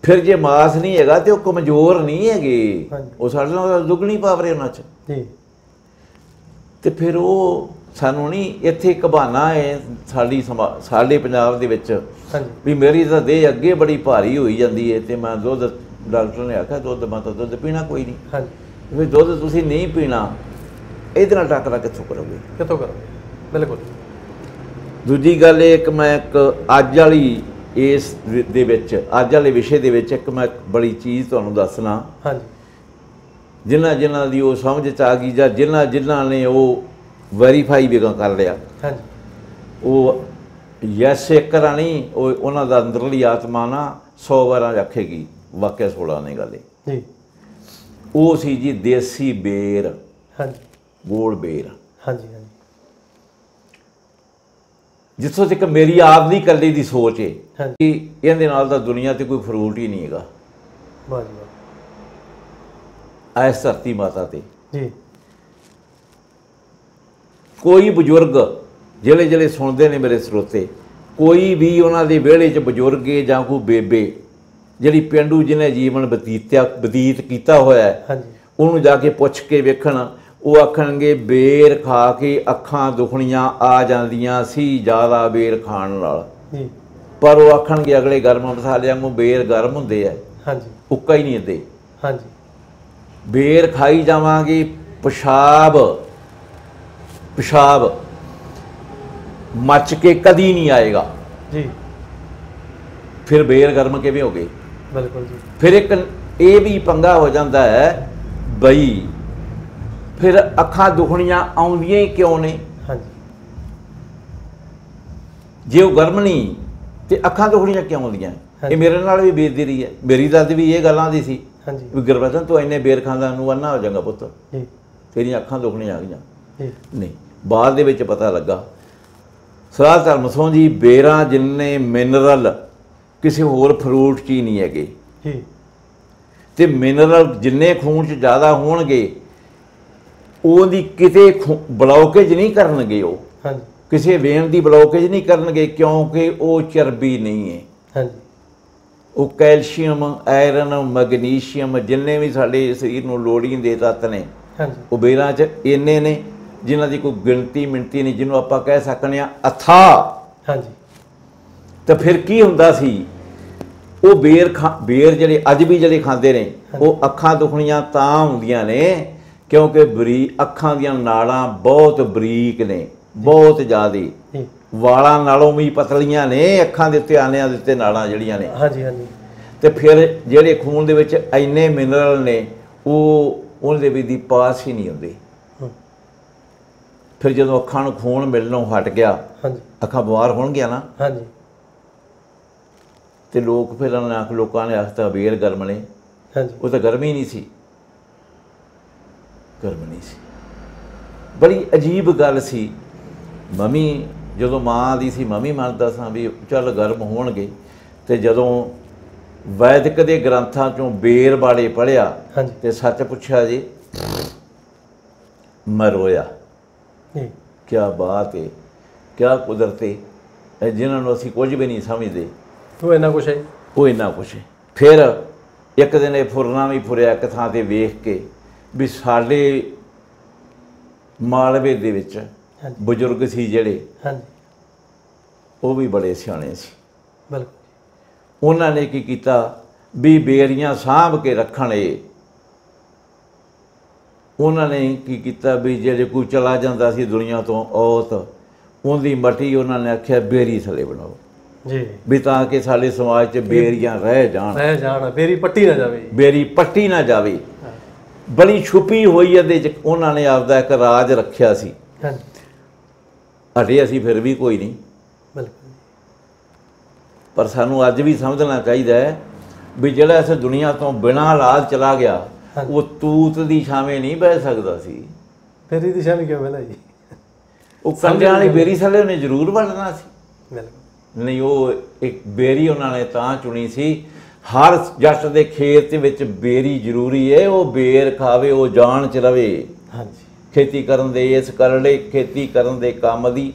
ਫਿਰ ਜੇ ਮਾਸ ਨਹੀਂ ਹੈਗਾ ਤੇ ਉਹ ਕਮਜ਼ੋਰ ਨਹੀਂ ਹੈਗੇ, ਉਹ ਸਾਡੇ ਨਾਲ ਦੁੱਗਣੀ ਪਾਵਰ ਉਹਨਾਂ 'ਚ। ਤੇ ਫਿਰ ਉਹ ਸਾਨੂੰ ਨਹੀਂ, ਇੱਥੇ ਇੱਕ ਬਹਾਨਾ ਹੈ ਸਾਡੇ ਪੰਜਾਬ ਦੇ ਵਿੱਚ ਵੀ ਮੇਰੀ ਤਾਂ ਦੇਹ ਅੱਗੇ ਬੜੀ ਭਾਰੀ ਹੋਈ ਜਾਂਦੀ ਹੈ ਤੇ ਮੈਂ ਦੁੱਧ, ਡਾਕਟਰ ਨੇ ਆਖਿਆ ਦੁੱਧ ਮੈਂ ਤਾਂ ਦੁੱਧ ਪੀਣਾ ਕੋਈ ਨਹੀਂ। ਵੀ ਦੁੱਧ ਤੁਸੀਂ ਨਹੀਂ ਪੀਣਾ, ਇਹਦੇ ਨਾਲ ਟੱਕਰਾ ਕਿੱਥੋਂ ਕਰੋਗੇ? ਬਿਲਕੁਲ। ਦੂਜੀ ਗੱਲ ਇਹ, ਇੱਕ ਮੈਂ ਇੱਕ ਅੱਜ ਵਾਲੀ ਇਸ ਦੇ ਵਿੱਚ, ਅੱਜ ਵਾਲੇ ਵਿਸ਼ੇ ਦੇ ਵਿੱਚ ਇੱਕ ਮੈਂ ਬੜੀ ਚੀਜ਼ ਤੁਹਾਨੂੰ ਦੱਸਣਾ, ਜਿਨ੍ਹਾਂ ਦੀ ਉਹ ਸਮਝ 'ਚ ਆ ਗਈ ਜਾਂ ਜਿਨ੍ਹਾਂ ਨੇ ਉਹ ਵੈਰੀਫਾਈ ਵੀ ਕਰ ਲਿਆ, ਉਹ ਯੈਸ ਇੱਕ ਨਹੀਂ, ਉਹਨਾਂ ਦਾ ਅੰਦਰਲੀ ਆਤਮਾ ਨਾ 100 ਵਾਰਾਂ ਆਖੇਗੀ ਵਾਕਿਆ 16 ਨੇ ਗੱਲ ਜੀ। ਉਹ ਸੀ ਜੀ ਦੇਸੀ ਬੇਰ, ਗੋਲ ਬੇਰ। ਜਿੱਥੋਂ ਤੱਕ ਮੇਰੀ ਆਪ ਦੀ ਇਕੱਲੇ ਦੀ ਸੋਚ ਹੈ ਕਿ ਇਹਦੇ ਨਾਲ ਤਾਂ ਦੁਨੀਆ ਤੇ ਕੋਈ ਫਰੂਟ ਹੀ ਨਹੀਂ ਹੈਗਾ ਇਸ ਧਰਤੀ ਮਾਤਾ ਤੇ। ਕੋਈ ਬਜ਼ੁਰਗ ਜਿਹੜੇ ਸੁਣਦੇ ਨੇ ਮੇਰੇ ਸਰੋਤੇ, ਕੋਈ ਵੀ ਉਹਨਾਂ ਦੇ ਵਿਹੜੇ 'ਚ ਬਜ਼ੁਰਗ ਜਾਂ ਕੋਈ ਬੇਬੇ ਜਿਹੜੀ ਪੇਂਡੂ ਜਿਹਨੇ ਜੀਵਨ ਬਤੀਤ ਕੀਤਾ ਹੋਇਆ ਹੈ, ਉਹਨੂੰ ਜਾ ਕੇ ਪੁੱਛ ਕੇ ਵੇਖਣ, ਉਹ ਆਖਣਗੇ ਬੇਰ ਖਾ ਕੇ ਅੱਖਾਂ ਦੁਖਣੀਆਂ ਆ ਜਾਂਦੀਆਂ ਸੀ ਜ਼ਿਆਦਾ ਬੇਰ ਖਾਣ ਨਾਲ। ਪਰ ਉਹ ਆਖਣਗੇ ਅਗਲੇ ਗਰਮ ਮਸਾਲਿਆਂ ਨੂੰ ਬੇਰ ਗਰਮ ਹੁੰਦੇ ਆ, ਉੱਕਾ ਹੀ ਨਹੀਂ ਹੁੰਦੇ। ਬੇਰ ਖਾਈ ਜਾਵਾਂਗੇ, ਪਿਸ਼ਾਬ ਮੱਚ ਕੇ ਕਦੀ ਨਹੀਂ ਆਏਗਾ ਜੀ। ਫਿਰ ਬੇਰ ਗਰਮ ਕਿਵੇਂ ਹੋ ਗਏ? ਬਿਲਕੁਲ ਜੀ। ਫਿਰ ਇੱਕ ਇਹ ਵੀ ਪੰਗਾ ਹੋ ਜਾਂਦਾ ਹੈ ਬਈ ਫਿਰ ਅੱਖਾਂ ਦੁਖਣੀਆਂ ਆਉਂਦੀਆਂ ਹੀ ਕਿਉਂ ਨੇ? ਜੇ ਉਹ ਗਰਮ ਨਹੀਂ ਤੇ ਅੱਖਾਂ ਦੁਖਣੀਆਂ ਕਿਉਂ ਆਉਂਦੀਆਂ? ਇਹ ਮੇਰੇ ਨਾਲ ਵੀ ਬੀਤਦੀ ਰਹੀ ਹੈ। ਮੇਰੀ ਦਾਦੀ ਵੀ ਇਹ ਗੱਲਾਂ ਦੀ ਸੀ ਵੀ ਗੁਰਬਚਨ ਤੂੰ ਇੰਨੇ ਬੇਰ ਖਾਂਦਾ ਨੂੰ ਅੰਨਾ ਹੋ ਜਾਏਗਾ ਪੁੱਤ, ਤੇਰੀਆਂ ਅੱਖਾਂ ਦੁਖਣੀਆਂ ਆ ਗਈਆਂ। ਨਹੀਂ, ਬਾਅਦ ਦੇ ਵਿੱਚ ਪਤਾ ਲੱਗਾ ਸਰਾਹ ਧਰਮ ਸੋਂ ਜੀ ਬੇਰਾਂ ਜਿੰਨੇ ਮਿਨਰਲ ਕਿਸੇ ਹੋਰ ਫਰੂਟ 'ਚ ਹੀ ਨਹੀਂ ਹੈਗੇ, ਤੇ ਮਿਨਰਲ ਜਿੰਨੇ ਖੂਨ 'ਚ ਜ਼ਿਆਦਾ ਹੋਣਗੇ ਉਹਦੀ ਕਿਤੇ ਬਲੌਕੇਜ ਨਹੀਂ ਕਰਨਗੇ, ਉਹ ਕਿਸੇ ਵੇਨ ਦੀ ਬਲੌਕੇਜ ਨਹੀਂ ਕਰਨਗੇ ਕਿਉਂਕਿ ਉਹ ਚਰਬੀ ਨਹੀਂ ਹੈ। ਉਹ ਕੈਲਸ਼ੀਅਮ, ਆਇਰਨ, ਮੈਗਨੀਸ਼ੀਅਮ ਜਿੰਨੇ ਵੀ ਸਾਡੇ ਸਰੀਰ ਨੂੰ ਲੋੜੀਂਦੇ ਤੱਤ ਨੇ ਉਹ ਬੇਰਾਂ 'ਚ ਇੰਨੇ ਨੇ ਜਿਨ੍ਹਾਂ ਦੀ ਕੋਈ ਗਿਣਤੀ ਮਿਣਤੀ ਨਹੀਂ, ਜਿਹਨੂੰ ਆਪਾਂ ਕਹਿ ਸਕਦੇ ਹਾਂ ਅਥਾਹ। ਤਾਂ ਫਿਰ ਕੀ ਹੁੰਦਾ ਸੀ, ਉਹ ਬੇਰ ਜਿਹੜੇ ਅੱਜ ਵੀ ਜਿਹੜੇ ਖਾਂਦੇ ਨੇ ਉਹ ਅੱਖਾਂ ਦੁਖਣੀਆਂ ਤਾਂ ਹੁੰਦੀਆਂ ਨੇ ਕਿਉਂਕਿ ਅੱਖਾਂ ਦੀਆਂ ਨਾੜਾਂ ਬਹੁਤ ਬਰੀਕ ਨੇ, ਬਹੁਤ ਜ਼ਿਆਦਾ, ਵਾਲਾਂ ਨਾਲੋਂ ਵੀ ਪਤਲੀਆਂ ਨੇ ਅੱਖਾਂ ਦੇ ਉੱਤੇ, ਆਨਿਆਂ ਦੇ ਉੱਤੇ ਨਾੜਾਂ ਜਿਹੜੀਆਂ ਨੇ। ਤੇ ਫਿਰ ਜਿਹੜੇ ਖੂਨ ਦੇ ਵਿੱਚ ਇੰਨੇ ਮਿਨਰਲ ਨੇ ਉਹ ਉਹਦੇ ਵਿੱਚ ਦੀ ਪਾਸ ਹੀ ਨਹੀਂ ਹੁੰਦੇ। ਫਿਰ ਜਦੋਂ ਅੱਖਾਂ ਨੂੰ ਖੂਨ ਮਿਲਣੋਂ ਹਟ ਗਿਆ, ਅੱਖਾਂ ਬਿਮਾਰ ਹੋਣਗੀਆਂ ਨਾ, ਤੇ ਲੋਕਾਂ ਨੇ ਆਖਤਾ ਬੇਰ ਗਰਮ ਨੇ। ਉਹ ਤਾਂ ਗਰਮ ਹੀ ਨਹੀਂ ਸੀ, ਗਰਮ ਨਹੀਂ ਸੀ। ਬੜੀ ਅਜੀਬ ਗੱਲ ਸੀ। ਮੰਮੀ ਜਦੋਂ ਮਾਂ ਦੀ ਸੀ, ਮੰਮੀ ਮੰਨਦਾ ਸਾਂ ਵੀ ਚੱਲ ਗਰਮ ਹੋਣਗੇ, ਤੇ ਜਦੋਂ ਵੈਦਿਕ ਦੇ ਗ੍ਰੰਥਾਂ 'ਚੋਂ ਬੇਰ ਬਾਰੇ ਪੜ੍ਹਿਆ ਤੇ ਸੱਚ ਪੁੱਛਿਆ ਜੀ, ਮੈਂ ਰੋਇਆ। ਕਿਆ ਬਾਤ ਹੈ, ਕਿਆ ਕੁਦਰਤ ਹੈ, ਜਿਨ੍ਹਾਂ ਨੂੰ ਅਸੀਂ ਕੁਝ ਵੀ ਨਹੀਂ ਸਮਝਦੇ, ਉਹ ਇੰਨਾ ਕੁਛ ਹੈ। ਫਿਰ ਇੱਕ ਦਿਨ ਇਹ ਫੁਰਨਾ ਵੀ ਫੁਰਿਆ ਇੱਕ ਥਾਂ 'ਤੇ ਵੇਖ ਕੇ ਵੀ ਸਾਡੇ ਮਾਲਵੇ ਦੇ ਵਿੱਚ ਬਜ਼ੁਰਗ ਸੀ ਜਿਹੜੇ, ਉਹ ਵੀ ਬੜੇ ਸਿਆਣੇ ਸੀ। ਉਹਨਾਂ ਨੇ ਕੀ ਕੀਤਾ ਵੀ ਬੇਰੀਆਂ ਸਾਂਭ ਕੇ ਰੱਖਣ। ਉਹਨਾਂ ਨੇ ਕੀ ਕੀਤਾ ਵੀ ਜਿਹੜੇ ਕੋਈ ਚਲਾ ਜਾਂਦਾ ਸੀ ਦੁਨੀਆ ਤੋਂ ਔਤ, ਉਹਦੀ ਮਟੀ ਉਹਨਾਂ ਨੇ ਆਖਿਆ ਬੇਰੀ ਥੱਲੇ ਬਣਾਓ ਜੀ, ਵੀ ਤਾਂ ਕਿ ਸਾਡੇ ਸਮਾਜ 'ਚ ਬੇਰੀਆਂ ਰਹਿ ਜਾਣ, ਬੇਰੀ ਪੱਟੀ ਨਾ ਜਾਵੇ। ਬੜੀ ਛੁਪੀ ਹੋਈ ਇਹਦੇ 'ਚ ਉਹਨਾਂ ਨੇ ਆਪਦਾ ਇੱਕ ਰਾਜ ਰੱਖਿਆ ਸੀ। ਹਟੇ ਅਸੀਂ ਫਿਰ ਵੀ ਕੋਈ ਨਹੀਂ, ਪਰ ਸਾਨੂੰ ਅੱਜ ਵੀ ਸਮਝਣਾ ਚਾਹੀਦਾ ਹੈ ਵੀ ਜਿਹੜਾ ਇਸ ਦੁਨੀਆ ਤੋਂ ਬਿਨਾਂ ਇਲਾਜ ਚਲਾ ਗਿਆ ਉਹ ਤੂਤ ਦੀ ਛਾਵੇਂ ਨਹੀਂ ਬਹਿ ਸਕਦਾ ਸੀ। ਬੇਰੀ ਦੀ ਛਾਵੇਂ ਕਿਉਂ ਬਹਿੰਦਾ ਜੀ? ਉਹ ਕੰਡਿਆਂ ਵਾਲੀ ਬੇਰੀ ਥੱਲੇ ਉਹਨੇ ਜ਼ਰੂਰ ਵੜਨਾ ਸੀ। ਨਹੀਂ, ਉਹ ਇੱਕ ਬੇਰੀ ਉਹਨਾਂ ਨੇ ਤਾਂ ਚੁਣੀ ਸੀ ਹਰ ਜੱਟ ਦੇ ਖੇਤ ਦੇ ਵਿੱਚ ਬੇਰੀ ਜ਼ਰੂਰੀ ਹੈ, ਉਹ ਬੇਰ ਖਾਵੇ, ਉਹ ਜਾਨ ਚ ਰਵੇ। ਹਾਂਜੀ, ਖੇਤੀ ਕਰਨ ਦੇ ਇਸ ਕਰੜੇ ਖੇਤੀ ਕਰਨ ਦੇ ਕੰਮ ਦੀ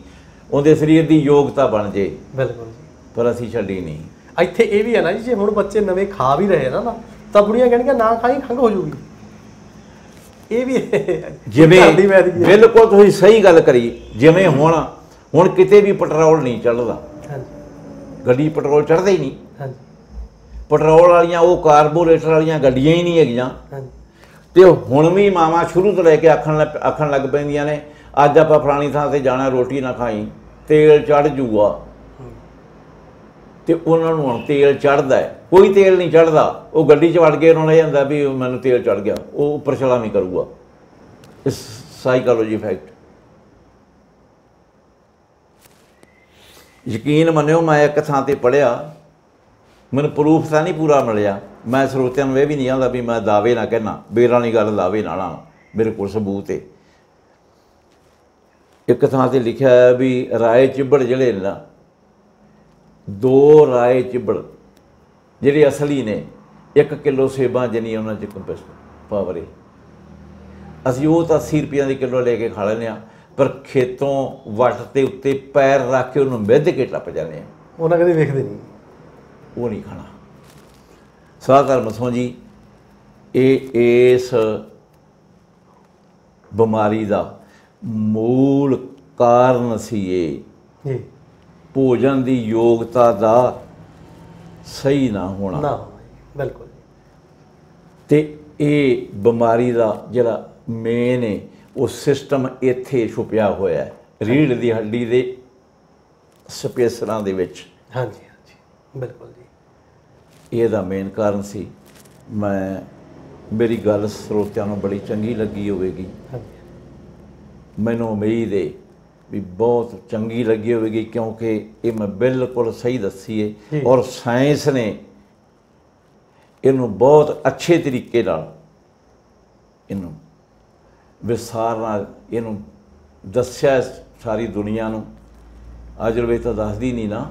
ਉਹਦੇ ਸਰੀਰ ਦੀ ਯੋਗਤਾ ਬਣ ਜੇ। ਬਿਲਕੁਲ ਜੀ। ਪਰ ਅਸੀਂ ਛੱਡੀ ਨਹੀਂ। ਇੱਥੇ ਇਹ ਵੀ ਹੈ ਨਾ ਜੀ, ਜੇ ਹੁਣ ਬੱਚੇ ਨਵੇਂ ਖਾ ਵੀ ਰਹੇ ਨਾ ਤਾਂ ਬੁੜੀਆਂ ਕਹਿਣਗੀਆਂ ਨਾ ਖਾਈ, ਖੰਘ ਹੋ ਜੂਗੀ। ਇਹ ਵੀ ਜਿਵੇਂ ਬਿਲਕੁਲ ਤੁਸੀਂ ਸਹੀ ਗੱਲ ਕਰੀ। ਜਿਵੇਂ ਹੁਣ ਕਿਤੇ ਵੀ ਪੈਟਰੋਲ ਨਹੀਂ ਚੱਲਦਾ। ਹਾਂਜੀ, ਗੱਡੀ ਪੈਟਰੋਲ ਚੜ੍ਹਦਾ ਹੀ ਨਹੀਂ। ਹਾਂਜੀ, ਪੈਟਰੋਲ ਵਾਲੀਆਂ ਉਹ ਕਾਰਬੋਰੇਟਰ ਵਾਲੀਆਂ ਗੱਡੀਆਂ ਹੀ ਨਹੀਂ ਹੈਗੀਆਂ। ਹਾਂਜੀ, ਤੇ ਹੁਣ ਵੀ ਮਾਵਾਂ ਸ਼ੁਰੂ ਤੋਂ ਲੈ ਕੇ ਆਖਣ ਲੱਗ ਪੈਂਦੀਆਂ ਨੇ, ਅੱਜ ਆਪਾਂ ਫਲਾਣੀ ਥਾਂ ਤੇ ਜਾਣਾ, ਰੋਟੀ ਨਾ ਖਾਈ, ਤੇਲ ਚੜ੍ਹ ਜੂਗਾ। ਤੇ ਉਹਨਾਂ ਨੂੰ ਹੁਣ ਤੇਲ ਚੜ੍ਹਦਾ ਹੈ, ਕੋਈ ਤੇਲ ਨਹੀਂ ਚੜ੍ਹਦਾ। ਉਹ ਗੱਡੀ 'ਚ ਵੜ ਕੇ ਉਹਨਾਂ ਨੂੰ ਇਹ ਜਾਂਦਾ ਵੀ ਮੈਨੂੰ ਤੇਲ ਚੜ੍ਹ ਗਿਆ, ਉਹ ਉੱਪਰ ਛਲਾਂਗੀ ਕਰੂਗਾ। ਇਸ ਸਾਈਕੋਲੋਜੀ ਇਫੈਕਟ ਯਕੀਨ ਮੰਨਿਓ, ਮੈਂ ਇੱਕ ਥਾਂ ਤੇ ਪੜ੍ਹਿਆ, ਮੈਨੂੰ ਪ੍ਰੂਫ ਤਾਂ ਨਹੀਂ ਪੂਰਾ ਮਿਲਿਆ। ਮੈਂ ਸਰੋਤਿਆਂ ਨੂੰ ਇਹ ਵੀ ਨਹੀਂ ਆਉਂਦਾ ਵੀ ਮੈਂ ਦਾਅਵੇ ਨਾ ਕਹਿਣਾ, ਬੇਰਾਂ ਵਾਲੀ ਗੱਲ ਦਾਅਵੇ ਨਾ ਲਾਵਾਂ, ਮੇਰੇ ਕੋਲ ਸਬੂਤ ਹੈ। ਇੱਕ ਥਾਂ ਤੇ ਲਿਖਿਆ ਹੈ ਵੀ ਰਾਏ ਚਿੱਬੜ ਜਿਹੜੇ ਨੇ ਨਾ, 2 ਰਾਏ ਚਿੱਬੜ ਜਿਹੜੇ ਅਸਲੀ ਨੇ, 1 ਕਿਲੋ ਸੇਬਾਂ ਜਿੰਨੀ ਉਹਨਾਂ 'ਚ ਪਾਵਰ ਹੈ। ਅਸੀਂ ਉਹ ਤਾਂ 80 ਰੁਪਈਆਂ ਦੀ ਕਿਲੋ ਲੈ ਕੇ ਖਾ ਲੈਂਦੇ ਹਾਂ, ਪਰ ਖੇਤੋਂ ਵੱਟ ਦੇ ਉੱਤੇ ਪੈਰ ਰੱਖ ਕੇ ਉਹਨੂੰ ਮਿੱਧ ਕੇ ਟੱਪ ਜਾਂਦੇ ਹਾਂ। ਉਹਨਾਂ ਕਦੇ ਵੇਖਦੇ ਨਹੀਂ, ਉਹ ਨਹੀਂ ਖਾਣਾ। ਸਦਾ ਧਰਮ ਸੋਂ ਜੀ, ਇਹ ਇਸ ਬਿਮਾਰੀ ਦਾ ਮੂਲ ਕਾਰਨ ਸੀ। ਇਹ ਭੋਜਨ ਦੀ ਯੋਗਤਾ ਦਾ ਸਹੀ ਨਾ ਹੋਣਾ। ਬਿਲਕੁਲ। ਤੇ ਇਹ ਬਿਮਾਰੀ ਦਾ ਜਿਹੜਾ ਮੇਨ ਹੈ, ਉਹ ਸਿਸਟਮ ਇੱਥੇ ਛੁਪਿਆ ਹੋਇਆ ਹੈ, ਰੀੜ੍ਹ ਦੀ ਹੱਡੀ ਦੇ ਸਪੇਸਰਾਂ ਦੇ ਵਿੱਚ। ਹਾਂਜੀ, ਹਾਂਜੀ, ਬਿਲਕੁਲ ਜੀ। ਇਹਦਾ ਮੇਨ ਕਾਰਨ ਸੀ। ਮੇਰੀ ਗੱਲ ਸਰੋਤਿਆਂ ਨੂੰ ਬੜੀ ਚੰਗੀ ਲੱਗੀ ਹੋਵੇਗੀ। ਮੈਨੂੰ ਉਮੀਦ ਹੈ ਵੀ ਬਹੁਤ ਚੰਗੀ ਲੱਗੀ ਹੋਵੇਗੀ, ਕਿਉਂਕਿ ਇਹ ਮੈਂ ਬਿਲਕੁਲ ਸਹੀ ਦੱਸੀ ਹੈ। ਔਰ ਸਾਇੰਸ ਨੇ ਇਹਨੂੰ ਬਹੁਤ ਅੱਛੇ ਤਰੀਕੇ ਨਾਲ, ਇਹਨੂੰ ਵਿਸਥਾਰ ਨਾਲ ਇਹਨੂੰ ਦੱਸਿਆ ਸਾਰੀ ਦੁਨੀਆ ਨੂੰ। ਆਯੁਰਵੇਦ ਤਾਂ ਦੱਸਦੀ ਨਹੀਂ ਨਾ,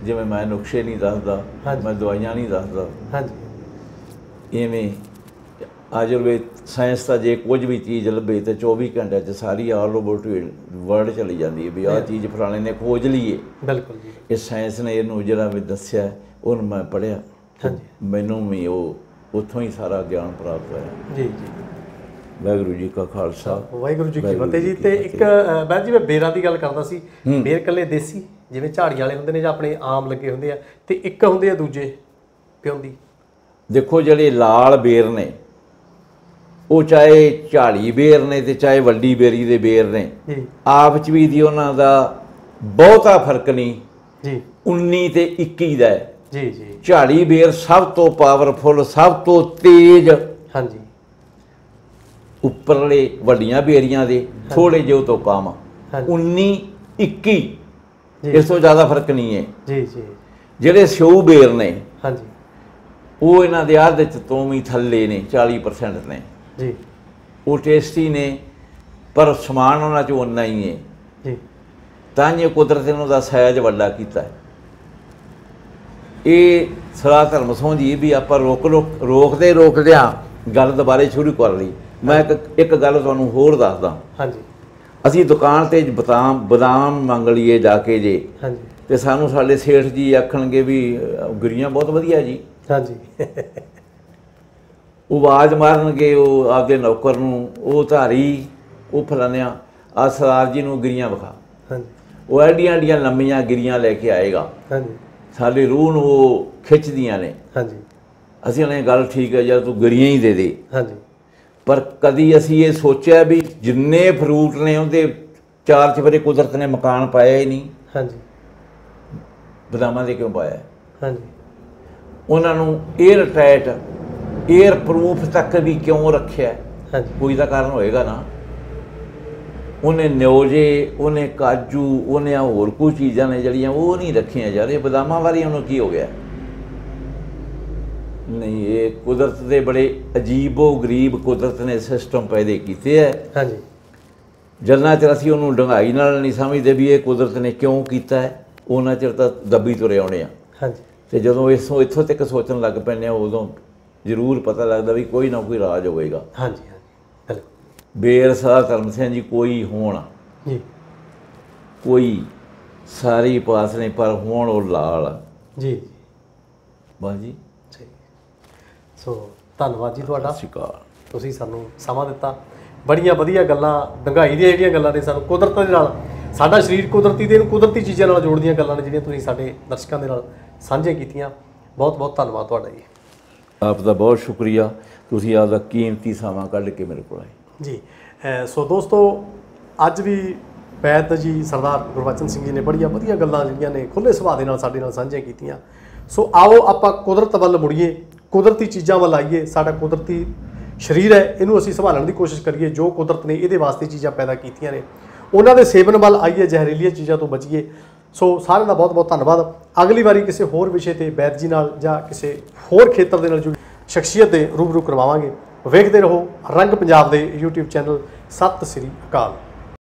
ਜਿਵੇਂ ਮੈਂ ਨੁਕਸੇ ਨਹੀਂ ਦੱਸਦਾ, ਮੈਂ ਦਵਾਈਆਂ ਨਹੀਂ ਦੱਸਦਾ। ਇਵੇਂ ਆਯੁਰਵੇਦ ਸਾਇੰਸ ਤਾਂ ਜੇ ਕੁਝ ਵੀ ਚੀਜ਼ ਲੱਭੇ ਤਾਂ 24 ਘੰਟਿਆਂ 'ਚ ਸਾਰੀ ਆਲ ਓਵਰ ਵਰਲਡ ਚਲੀ ਜਾਂਦੀ ਹੈ ਵੀ ਆਹ ਚੀਜ਼ ਫਲਾਣੇ ਨੇ ਖੋਜ ਲਈ ਹੈ। ਬਿਲਕੁਲ ਜੀ। ਇਹ ਸਾਇੰਸ ਨੇ ਇਹਨੂੰ ਜਿਹੜਾ ਵੀ ਦੱਸਿਆ, ਉਹਨੂੰ ਮੈਂ ਪੜ੍ਹਿਆ, ਮੈਨੂੰ ਵੀ ਉਹ ਉੱਥੋਂ ਹੀ ਸਾਰਾ ਗਿਆਨ ਪ੍ਰਾਪਤ ਹੋਇਆ। ਜੀ ਜੀ। ਵਾਹਿਗੁਰੂ ਜੀ ਕਾ ਖਾਲਸਾ, ਵਾਹਿਗੁਰੂ ਜੀ ਕੀ ਫਤਿਹ ਜੀ। ਤੇ ਇੱਕ ਮੈਂ ਜੀ, ਮੈਂ ਬੇਰਾਂ ਦੀ ਗੱਲ ਕਰਦਾ ਸੀ। ਬੇਰ ਇਕੱਲੇ ਦੇਸੀ, ਜਿਵੇਂ ਝਾੜੀ ਵਾਲੇ ਹੁੰਦੇ ਨੇ ਜਾਂ ਆਪਣੇ ਆਮ ਲੱਗੇ ਹੁੰਦੇ ਆ, ਤੇ ਇੱਕ ਹੁੰਦੇ ਆ ਦੂਜੇ ਪਿਉਂਦੀ। ਦੇਖੋ, ਜਿਹੜੇ ਲਾਲ ਬੇਰ ਨੇ, ਉਹ ਚਾਹੇ ਝਾੜੀ ਬੇਰ ਨੇ ਤੇ ਚਾਹੇ ਵੱਡੀ ਬੇਰੀ ਦੇ ਬੇਰ ਨੇ, ਆਪ 'ਚ ਵੀ ਦੀ ਉਹਨਾਂ ਦਾ ਬਹੁਤਾ ਫਰਕ ਨਹੀਂ ਜੀ। 19 ਤੇ 21 ਦਾ ਹੈ ਜੀ। ਜੀ। ਝਾੜੀ ਬੇਰ ਸਭ ਤੋਂ ਪਾਵਰਫੁੱਲ, ਸਭ ਤੋਂ ਤੇਜ਼। ਹਾਂਜੀ। ਉੱਪਰਲੇ ਵੱਡੀਆਂ ਬੇਰੀਆਂ ਦੇ ਥੋੜੇ ਜਿਹੇ ਤੋਂ ਕੰਮ। 19 21 ਇਸ ਤੋਂ ਜ਼ਿਆਦਾ ਫਰਕ ਨਹੀਂ ਹੈ ਜੀ। ਜੀ। ਜਿਹੜੇ ਸਿਉ ਬੇਰ ਨੇ, ਹਾਂਜੀ, ਉਹ ਇਹਨਾਂ ਦੇ ਅੱਧ ਤੋਂ ਵੀ ਥੱਲੇ ਨੇ, 40% ਨੇ ਜੀ। ਉਹ ਟੇਸਟੀ ਨੇ, ਪਰ ਸਮਾਨ ਉਹਨਾਂ 'ਚ ਓਨਾ ਹੀ ਹੈ ਜੀ। ਤਾਂ ਇਹ ਕੁਦਰਤ ਨੇ ਉਹਦਾ ਸਾਈਜ਼ ਵੱਡਾ ਕੀਤਾ ਹੈ। ਇਹ ਸਦਾ ਧਰਮ ਸੋਂ ਜੀ ਵੀ ਆਪਾਂ ਰੋਕਦਿਆਂ ਗੱਲ ਦੁਬਾਰੇ ਸ਼ੁਰੂ ਕਰ ਲਈ। ਮੈਂ ਇੱਕ ਗੱਲ ਤੁਹਾਨੂੰ ਹੋਰ ਦੱਸਦਾ। ਹਾਂਜੀ। ਅਸੀਂ ਦੁਕਾਨ 'ਤੇ ਬਦਾਮ ਮੰਗ ਲਈਏ ਜਾ ਕੇ ਜੇ, ਹਾਂਜੀ, ਤੇ ਸਾਨੂੰ ਸਾਡੇ ਸੇਠ ਜੀ ਆਖਣਗੇ ਵੀ ਗਿਰੀਆਂ ਬਹੁਤ ਵਧੀਆ ਜੀ। ਹਾਂਜੀ। ਉਹ ਆਵਾਜ਼ ਮਾਰਨਗੇ ਉਹ ਆਪਦੇ ਨੌਕਰ ਨੂੰ, ਉਹ ਧਾਰੀ, ਉਹ ਫਲਾਨਿਆਂ, ਆ ਸਰਦਾਰ ਜੀ ਨੂੰ ਗਿਰੀਆਂ ਵਿਖਾ। ਹਾਂਜੀ। ਉਹ ਐਡੀਆਂ ਐਡੀਆਂ ਲੰਮੀਆਂ ਗਿਰੀਆਂ ਲੈ ਕੇ ਆਏਗਾ। ਹਾਂਜੀ। ਸਾਡੀ ਰੂਹ ਨੂੰ ਉਹ ਖਿੱਚਦੀਆਂ ਨੇ। ਹਾਂਜੀ। ਅਸੀਂ ਉਹਨੇ ਗੱਲ ਠੀਕ ਹੈ ਯਾਰ, ਤੂੰ ਗਿਰੀਆਂ ਹੀ ਦੇ ਦੇ। ਹਾਂਜੀ। ਪਰ ਕਦੀ ਅਸੀਂ ਇਹ ਸੋਚਿਆ ਵੀ ਜਿੰਨੇ ਫਰੂਟ ਨੇ ਉਹਦੇ 4 ਚੁਫੇਰੇ ਕੁਦਰਤ ਨੇ ਮਕਾਨ ਪਾਇਆ ਹੀ ਨਹੀਂ। ਹਾਂਜੀ। ਬਦਾਮਾਂ ਦੇ ਕਿਉਂ ਪਾਇਆ? ਹਾਂਜੀ। ਉਹਨਾਂ ਨੂੰ 에ਅਰ ਟਾਈਟ, 에ਅਰ ਪ੍ਰੂਫ ਤੱਕ ਵੀ ਕਿਉਂ ਰੱਖਿਆ? ਹਾਂਜੀ। ਕੋਈ ਤਾਂ ਕਾਰਨ ਹੋਏਗਾ ਨਾ। ਉਹਨੇ ਨਿਓਜੇ, ਉਹਨੇ ਕਾਜੂ, ਉਹਨੇ ਹੋਰ ਕੋਈ ਚੀਜ਼ਾਂ ਨੇ ਜਿਹੜੀਆਂ ਉਹ ਨਹੀਂ ਰੱਖੀਆਂ ਜਾ ਰਹੀਆਂ। ਬਦਾਮਾਂ ਵਾਲੀਆਂ ਉਹਨੂੰ ਕੀ ਹੋ ਗਿਆ? ਨਹੀਂ, ਇਹ ਕੁਦਰਤ ਦੇ ਬੜੇ ਅਜੀਬੋ ਗਰੀਬ ਕੁਦਰਤ ਨੇ ਸਿਸਟਮ ਪੈਦੇ ਕੀਤੇ ਹੈ। ਹਾਂਜੀ। ਜਿੰਨਾ ਚਿਰ ਅਸੀਂ ਉਹਨੂੰ ਡੂੰਘਾਈ ਨਾਲ ਨਹੀਂ ਸਮਝਦੇ ਵੀ ਇਹ ਕੁਦਰਤ ਨੇ ਕਿਉਂ ਕੀਤਾ ਹੈ, ਉਹਨਾਂ ਚਿਰ ਤਾਂ ਦੱਬੀ ਤੁਰੇ ਆਉਣੇ ਆ। ਹਾਂਜੀ। ਤੇ ਜਦੋਂ ਇੱਥੋਂ ਤੱਕ ਸੋਚਣ ਲੱਗ ਪੈਂਦੇ ਆ ਉਦੋਂ ਜ਼ਰੂਰ ਪਤਾ ਲੱਗਦਾ ਵੀ ਕੋਈ ਨਾ ਕੋਈ ਰਾਜ ਹੋਵੇਗਾ। ਹਾਂਜੀ ਹਾਂਜੀ ਬਿਲਕੁਲ। ਬੇਰ ਸਾਹ ਧਰਮ ਸਿੰਘ ਜੀ ਕੋਈ ਹੋਣ ਜੀ, ਕੋਈ ਸਾਰੀ ਪਾਸ ਨਹੀਂ, ਪਰ ਹੁਣ ਉਹ ਲਾਲ ਜੀ ਬਸ ਜੀ। ਸਹੀ। ਸੋ ਧੰਨਵਾਦ ਜੀ ਤੁਹਾਡਾ, ਸਤਿ ਸ਼੍ਰੀ ਅਕਾਲ। ਤੁਸੀਂ ਸਾਨੂੰ ਸਮਾਂ ਦਿੱਤਾ। ਬੜੀਆਂ ਵਧੀਆ ਗੱਲਾਂ, ਡੰਗਾਈ ਦੀਆਂ ਜਿਹੜੀਆਂ ਗੱਲਾਂ ਨੇ, ਸਾਨੂੰ ਕੁਦਰਤ ਦੇ ਨਾਲ ਸਾਡਾ ਸਰੀਰ ਕੁਦਰਤੀ ਦੇ, ਇਹਨੂੰ ਕੁਦਰਤੀ ਚੀਜ਼ਾਂ ਨਾਲ ਜੋੜਦੀਆਂ ਗੱਲਾਂ ਨੇ ਜਿਹੜੀਆਂ ਤੁਸੀਂ ਸਾਡੇ ਦਰਸ਼ਕਾਂ ਦੇ ਨਾਲ ਸਾਂਝੀਆਂ ਕੀਤੀਆਂ। ਬਹੁਤ ਬਹੁਤ ਧੰਨਵਾਦ ਤੁਹਾਡਾ ਜੀ। ਆਪ ਦਾ ਬਹੁਤ ਸ਼ੁਕਰੀਆ, ਤੁਸੀਂ ਆਪਦਾ ਕੀਮਤੀ ਸਮਾਂ ਕੱਢ ਕੇ ਮੇਰੇ ਕੋਲ ਆਏ ਜੀ। ਸੋ ਦੋਸਤੋ, ਅੱਜ ਵੀ ਵੈਦ ਜੀ ਸਰਦਾਰ ਗੁਰਬਚਨ ਸਿੰਘ ਜੀ ਨੇ ਬੜੀਆਂ ਵਧੀਆ ਗੱਲਾਂ ਜਿਹੜੀਆਂ ਨੇ ਖੁੱਲ੍ਹੇ ਸੁਭਾਅ ਦੇ ਨਾਲ ਸਾਡੇ ਨਾਲ ਸਾਂਝੀਆਂ ਕੀਤੀਆਂ। ਸੋ ਆਓ ਆਪਾਂ ਕੁਦਰਤ ਵੱਲ ਮੁੜੀਏ, ਕੁਦਰਤੀ ਚੀਜ਼ਾਂ ਵੱਲ ਆਈਏ। ਸਾਡਾ ਕੁਦਰਤੀ ਸਰੀਰ ਹੈ, ਇਹਨੂੰ ਅਸੀਂ ਸੰਭਾਲਣ ਦੀ ਕੋਸ਼ਿਸ਼ ਕਰੀਏ। ਜੋ ਕੁਦਰਤ ਨੇ ਇਹਦੇ ਵਾਸਤੇ ਚੀਜ਼ਾਂ ਪੈਦਾ ਕੀਤੀਆਂ ਨੇ, ਉਹਨਾਂ ਦੇ ਸੇਵਨ ਵੱਲ ਆਈਏ, ਜ਼ਹਿਰੀਲੀਆਂ ਚੀਜ਼ਾਂ ਤੋਂ ਬਚੀਏ। ਸੋ ਸਾਰਿਆਂ ਦਾ ਬਹੁਤ ਬਹੁਤ ਧੰਨਵਾਦ। ਅਗਲੀ ਵਾਰੀ ਕਿਸੇ ਹੋਰ ਵਿਸ਼ੇ ਤੇ ਵੈਦ ਜੀ ਨਾਲ ਜਾਂ ਕਿਸੇ ਹੋਰ ਖੇਤਰ ਦੇ ਨਾਲ ਜੁੜੀ ਸ਼ਖਸੀਅਤ ਦੇ ਰੂਬਰੂ ਕਰਵਾਵਾਂਗੇ। ਵੇਖਦੇ ਰਹੋ ਰੰਗ ਪੰਜਾਬ ਦੇ YouTube ਚੈਨਲ। ਸਤਿ ਸ੍ਰੀ ਅਕਾਲ।